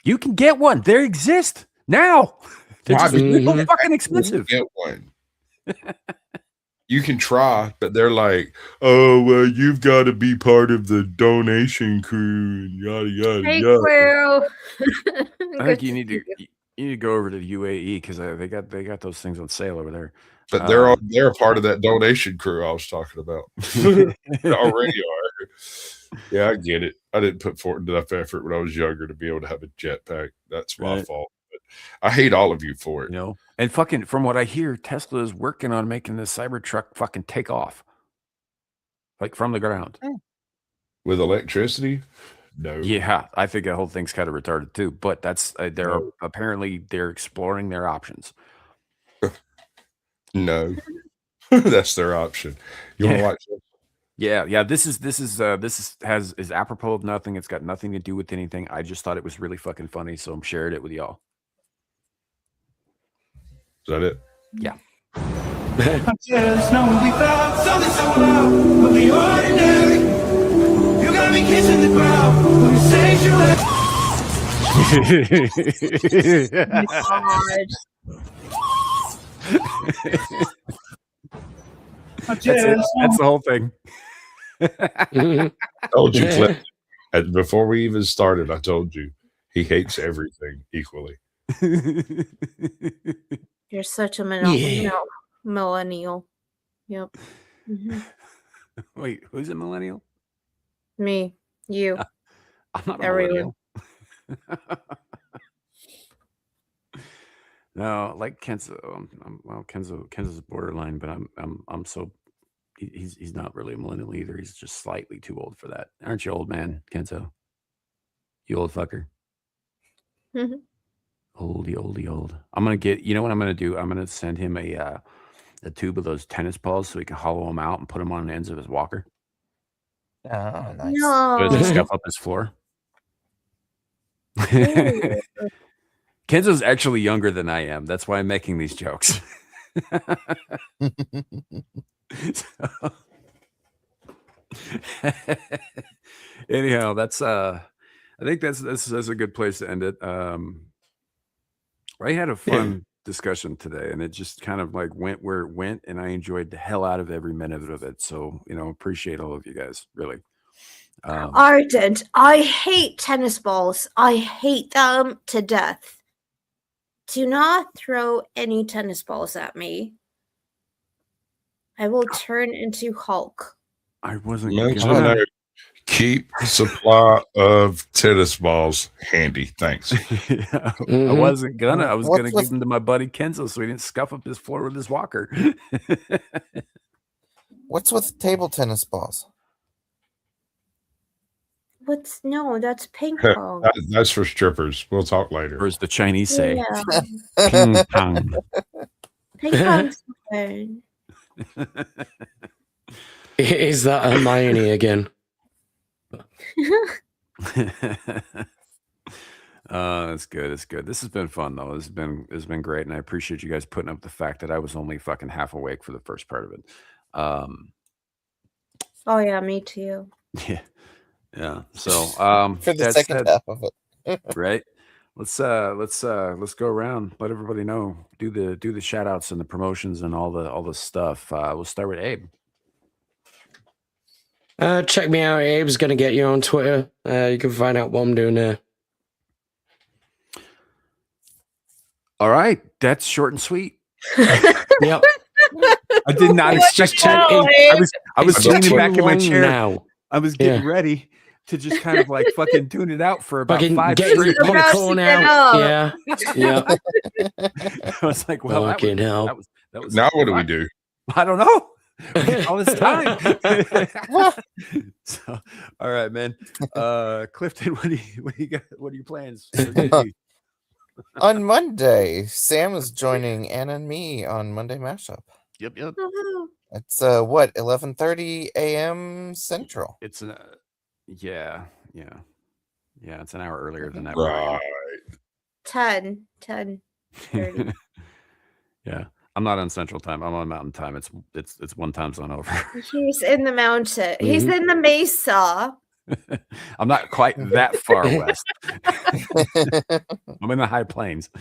You can get one. They exist now. They're just real fucking expensive. Get one. You can try, but they're like, oh, well, you've got to be part of the donation crew and yada yada Hey, yada. Cluu. I think you need to go over to the UAE because they got those things on sale over there. But they're a part of that donation crew I was talking about. They already are. Yeah, I get it. I didn't put forth enough effort when I was younger to be able to have a jetpack. That's my fault. But I hate all of you for it. You know, and fucking from what I hear, Tesla is working on making this Cybertruck fucking take off, like from the ground with electricity. No. Yeah, I think the whole thing's kind of retarded too. But that's apparently they're exploring their options. No, that's their option. You want to watch this? Yeah. This is apropos of nothing. It's got nothing to do with anything. I just thought it was really fucking funny, so I'm sharing it with y'all. Is that it? Yeah. Just know we found something so wild of the ordinary. You got me kissing the ground with your sanctuary. That's the whole thing. I told you, Clifton. Before we even started, I told you he hates everything equally. You're such a millennial. Yep. Mm-hmm. Wait, who's a millennial? Me. You. I'm not a Everyone. millennial. No, like Kenzo. Kenzo's borderline, but I'm so he's not really a millennial either. He's just slightly too old for that. Aren't you, old man, Kenzo? You old fucker. Mm-hmm. Old. I'm gonna get. You know what I'm gonna do? I'm gonna send him a tube of those tennis balls so he can hollow them out and put them on the ends of his walker. Oh, nice. No. So does he scuff up his floor? Kenzo's actually younger than I am. That's why I'm making these jokes. Anyhow, that's I think that's a good place to end it. I had a fun discussion today, and it just kind of like went where it went, and I enjoyed the hell out of every minute of it. So, appreciate all of you guys, really. Ardent, I hate tennis balls. I hate them to death. Do not throw any tennis balls at me. I will turn into Hulk. I wasn't gonna keep supply of tennis balls handy. Thanks. I wasn't gonna. I was gonna give them to my buddy Kenzo so he didn't scuff up his floor with his walker. What's with table tennis balls? No, that's ping pong. That's for strippers. We'll talk later. Or as the Chinese say, Yeah. ping pong. Ping pong's fun. Is that Hermione again? That's good. It's good. This has been fun though. It's been great, and I appreciate you guys putting up the fact that I was only fucking half awake for the first part of it. Oh yeah, me too. Yeah. So for the second half of it. Right. Let's go around, let everybody know, do the shout outs and the promotions and all the stuff. We'll start with Abe. Check me out. Abe's gonna get you on Twitter. You can find out what I'm doing there. All right, that's short and sweet. Yep. I did not It's expect just that. too- I was It's leaning too back in my long chair. now. I was getting Yeah. ready to just kind of like fucking tune it out for about Fucking 5 getting straight your minutes. popcorn About to get out. up. Yeah. I was like, well, Fucking hell. that was Now what do we fun. do? I don't know. We got all this time. So, all right, man. Clifton, what are your plans? On Monday, Sam is joining Anna and me on Monday Mashup. Yep. Woohoo. It's 11:30 a.m. Central. It's an yeah. It's an hour earlier than that. Right. 10. Yeah, I'm not on Central Time. I'm on Mountain Time. It's one time zone over. He's in the mountain. He's in the mesa. I'm not quite that far west. I'm in the high plains.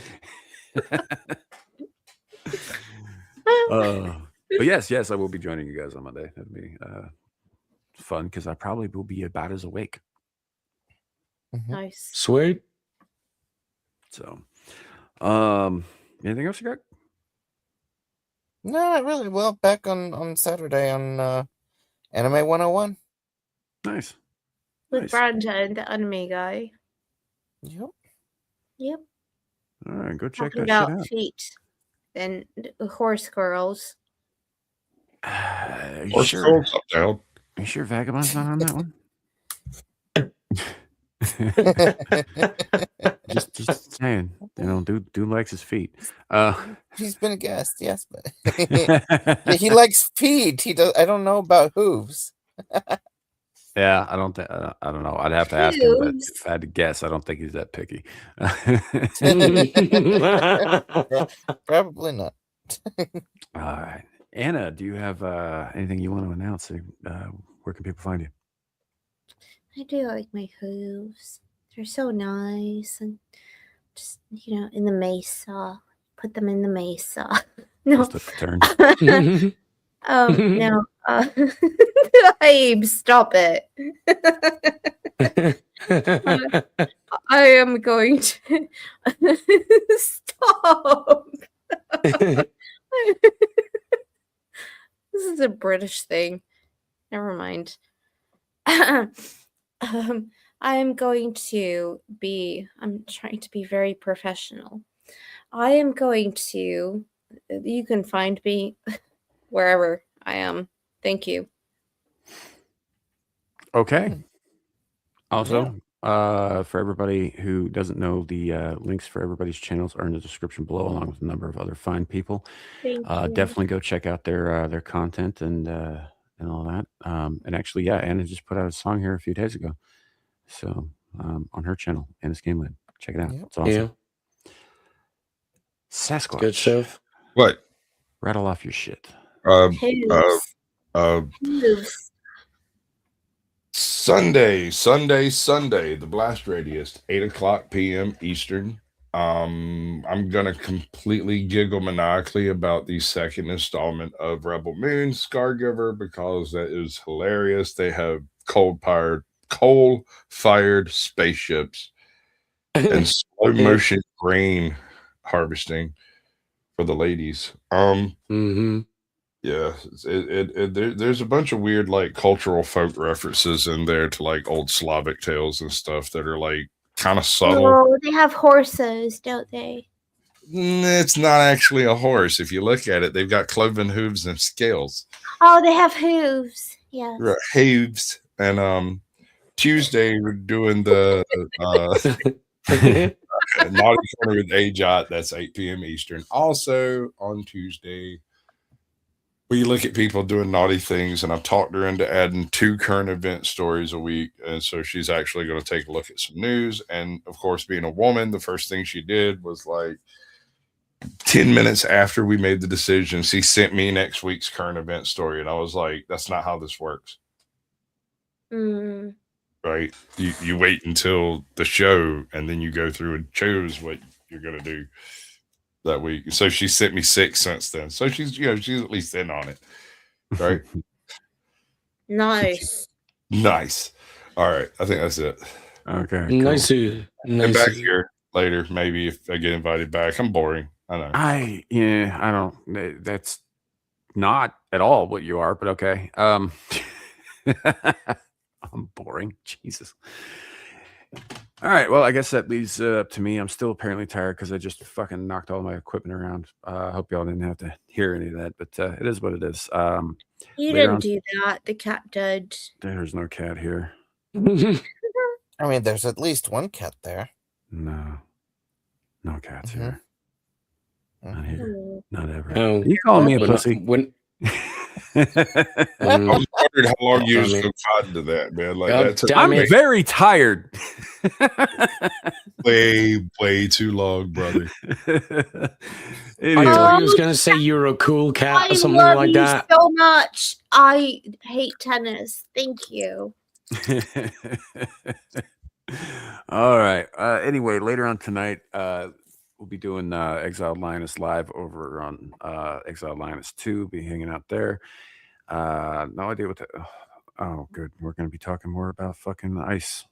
But yes, I will be joining you guys on Monday. That'll be fun because I probably will be about as awake. Nice. Sweet. So, anything else you got? No, not really. Well, back on Saturday on Anime 101. Nice. With Brandon, the anime guy. Yep. All right, go check Talking that about shit out. feet and horse girls. Are you Or sure? scrolls up down. Are you sure Vagabond's not on that one? just saying, dude likes his feet. He's been a guest, yes, but he likes feet. He does. I don't know about hooves. Yeah, I don't know. I'd have to ask him, but if I had to guess, I don't think he's that picky. Probably not. All right, Anna, do you have anything you want to announce? Where can people find you? I do like my hooves. They're so nice. And just, in the mesa. Put them in the mesa. No. Just took the turn. No. Abe, stop it. I am going to stop. This is a British thing. Never mind. I am going to be, I'm trying to be very professional. I am going to, you can find me wherever I am. Thank you. Okay. Also, for everybody who doesn't know, the links for everybody's channels are in the description below, along with a number of other fine people. Thank you. Definitely go check out their content and all that. And actually, Anna just put out a song here a few days ago. So on her channel, Anna's Game Lab. Check it out. It's awesome. Yeah. Sasquatch. Good stuff. What? Rattle off your shit. Hooves. Sunday, the Blast Radius, 8:00 p.m. Eastern. I'm gonna completely giggle maniacally about the second installment of Rebel Moon Scargiver because that is hilarious. They have coal-fired spaceships and slow motion grain harvesting for the ladies. Yeah, there's a bunch of weird like cultural folk references in there to like old Slavic tales and stuff that are like kind of subtle. Oh, they have horses, don't they? It's not actually a horse. If you look at it, they've got cloven hooves and scales. Oh, they have hooves. Yeah. Right, hooves. And Tuesday we're doing the Naughty Corner with AJOT. That's 8 p.m. Eastern. Also on Tuesday, we look at people doing naughty things, and I've talked her into adding 2 current event stories a week. And so she's actually going to take a look at some news. And of course, being a woman, the first thing she did was like 10 minutes after we made the decision, she sent me next week's current event story. And I was like, that's not how this works. Right? You wait until the show, and then you go through and choose what you're going to do that week. So she sent me 6 since then. So she's at least in on it. Right? Nice. Nice. All right. I think that's it. Okay. Nice. And back here, later, maybe if I get invited back. I'm boring. I know. I don't. That's not at all what you are, but okay. I'm boring. Jesus. All right. Well, I guess that leaves up to me. I'm still apparently tired because I just fucking knocked all my equipment around. I hope y'all didn't have to hear any of that, but it is what it is. You later didn't on- do that. The cat did. There's no cat here. I mean, there's at least one cat there. No cats here. Not here. Oh. Not ever. Oh. Are you calling me a When- pussy? when- I was wondering how long you was Damn it. going to cotton to that, man. Like God that's damn I'm it. very tired. way too long, brother. I Anyway. thought you was going to say you're a cool cat or I something love like you that. so much. I hate tennis. Thank you. All right. Anyway, later on tonight, we'll be doing Exiled Lioness live over on Exiled Lioness 2. Be hanging out there. No idea what the. Oh, good. We're going to be talking more about fucking ice.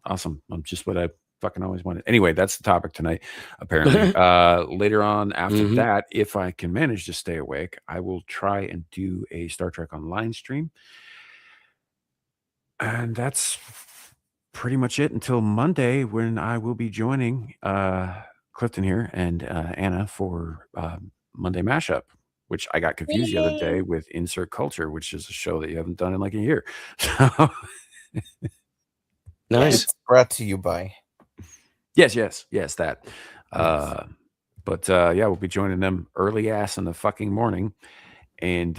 Awesome. I'm just what I fucking always wanted. Anyway, that's the topic tonight, apparently. Later on, after that, if I can manage to stay awake, I will try and do a Star Trek Online stream. And that's pretty much it until Monday, when I will be joining Clifton here and Anna for Monday Mashup, which I got confused the other day with Insert Culture, which is a show that you haven't done in like a year. So Nice. It's brought to you by. yes, that. But yeah, we'll be joining them early ass in the fucking morning. And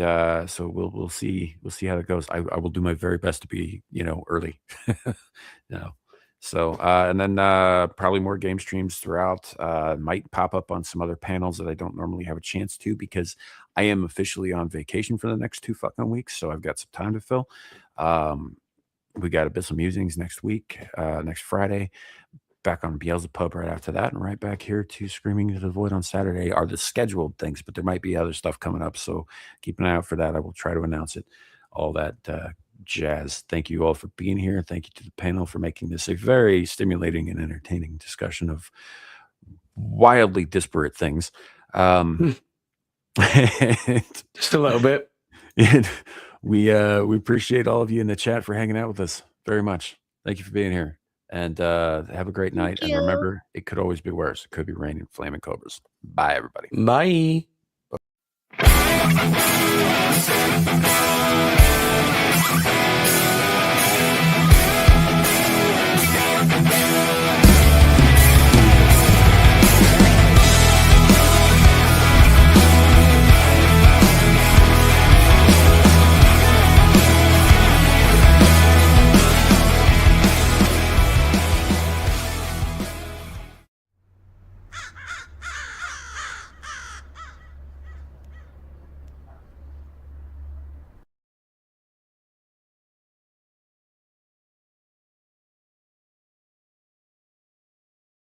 so we'll see how it goes. I will do my very best to be, early. So and then probably more game streams throughout. Might pop up on some other panels that I don't normally have a chance to, because I am officially on vacation for the next 2 fucking weeks. So I've got some time to fill. We got Abyssal Musings next week, next Friday. Back on Beelzebub right after that, and right back here to Screaming into the Void on Saturday are the scheduled things, but there might be other stuff coming up, so keep an eye out for that. I will try to announce it, all that jazz. Thank you all for being here. Thank you to the panel for making this a very stimulating and entertaining discussion of wildly disparate things. Just a little bit. And we appreciate all of you in the chat for hanging out with us very much. Thank you for being here. And have a great night. And remember, it could always be worse. It could be raining flaming cobras. Bye, everybody. Bye.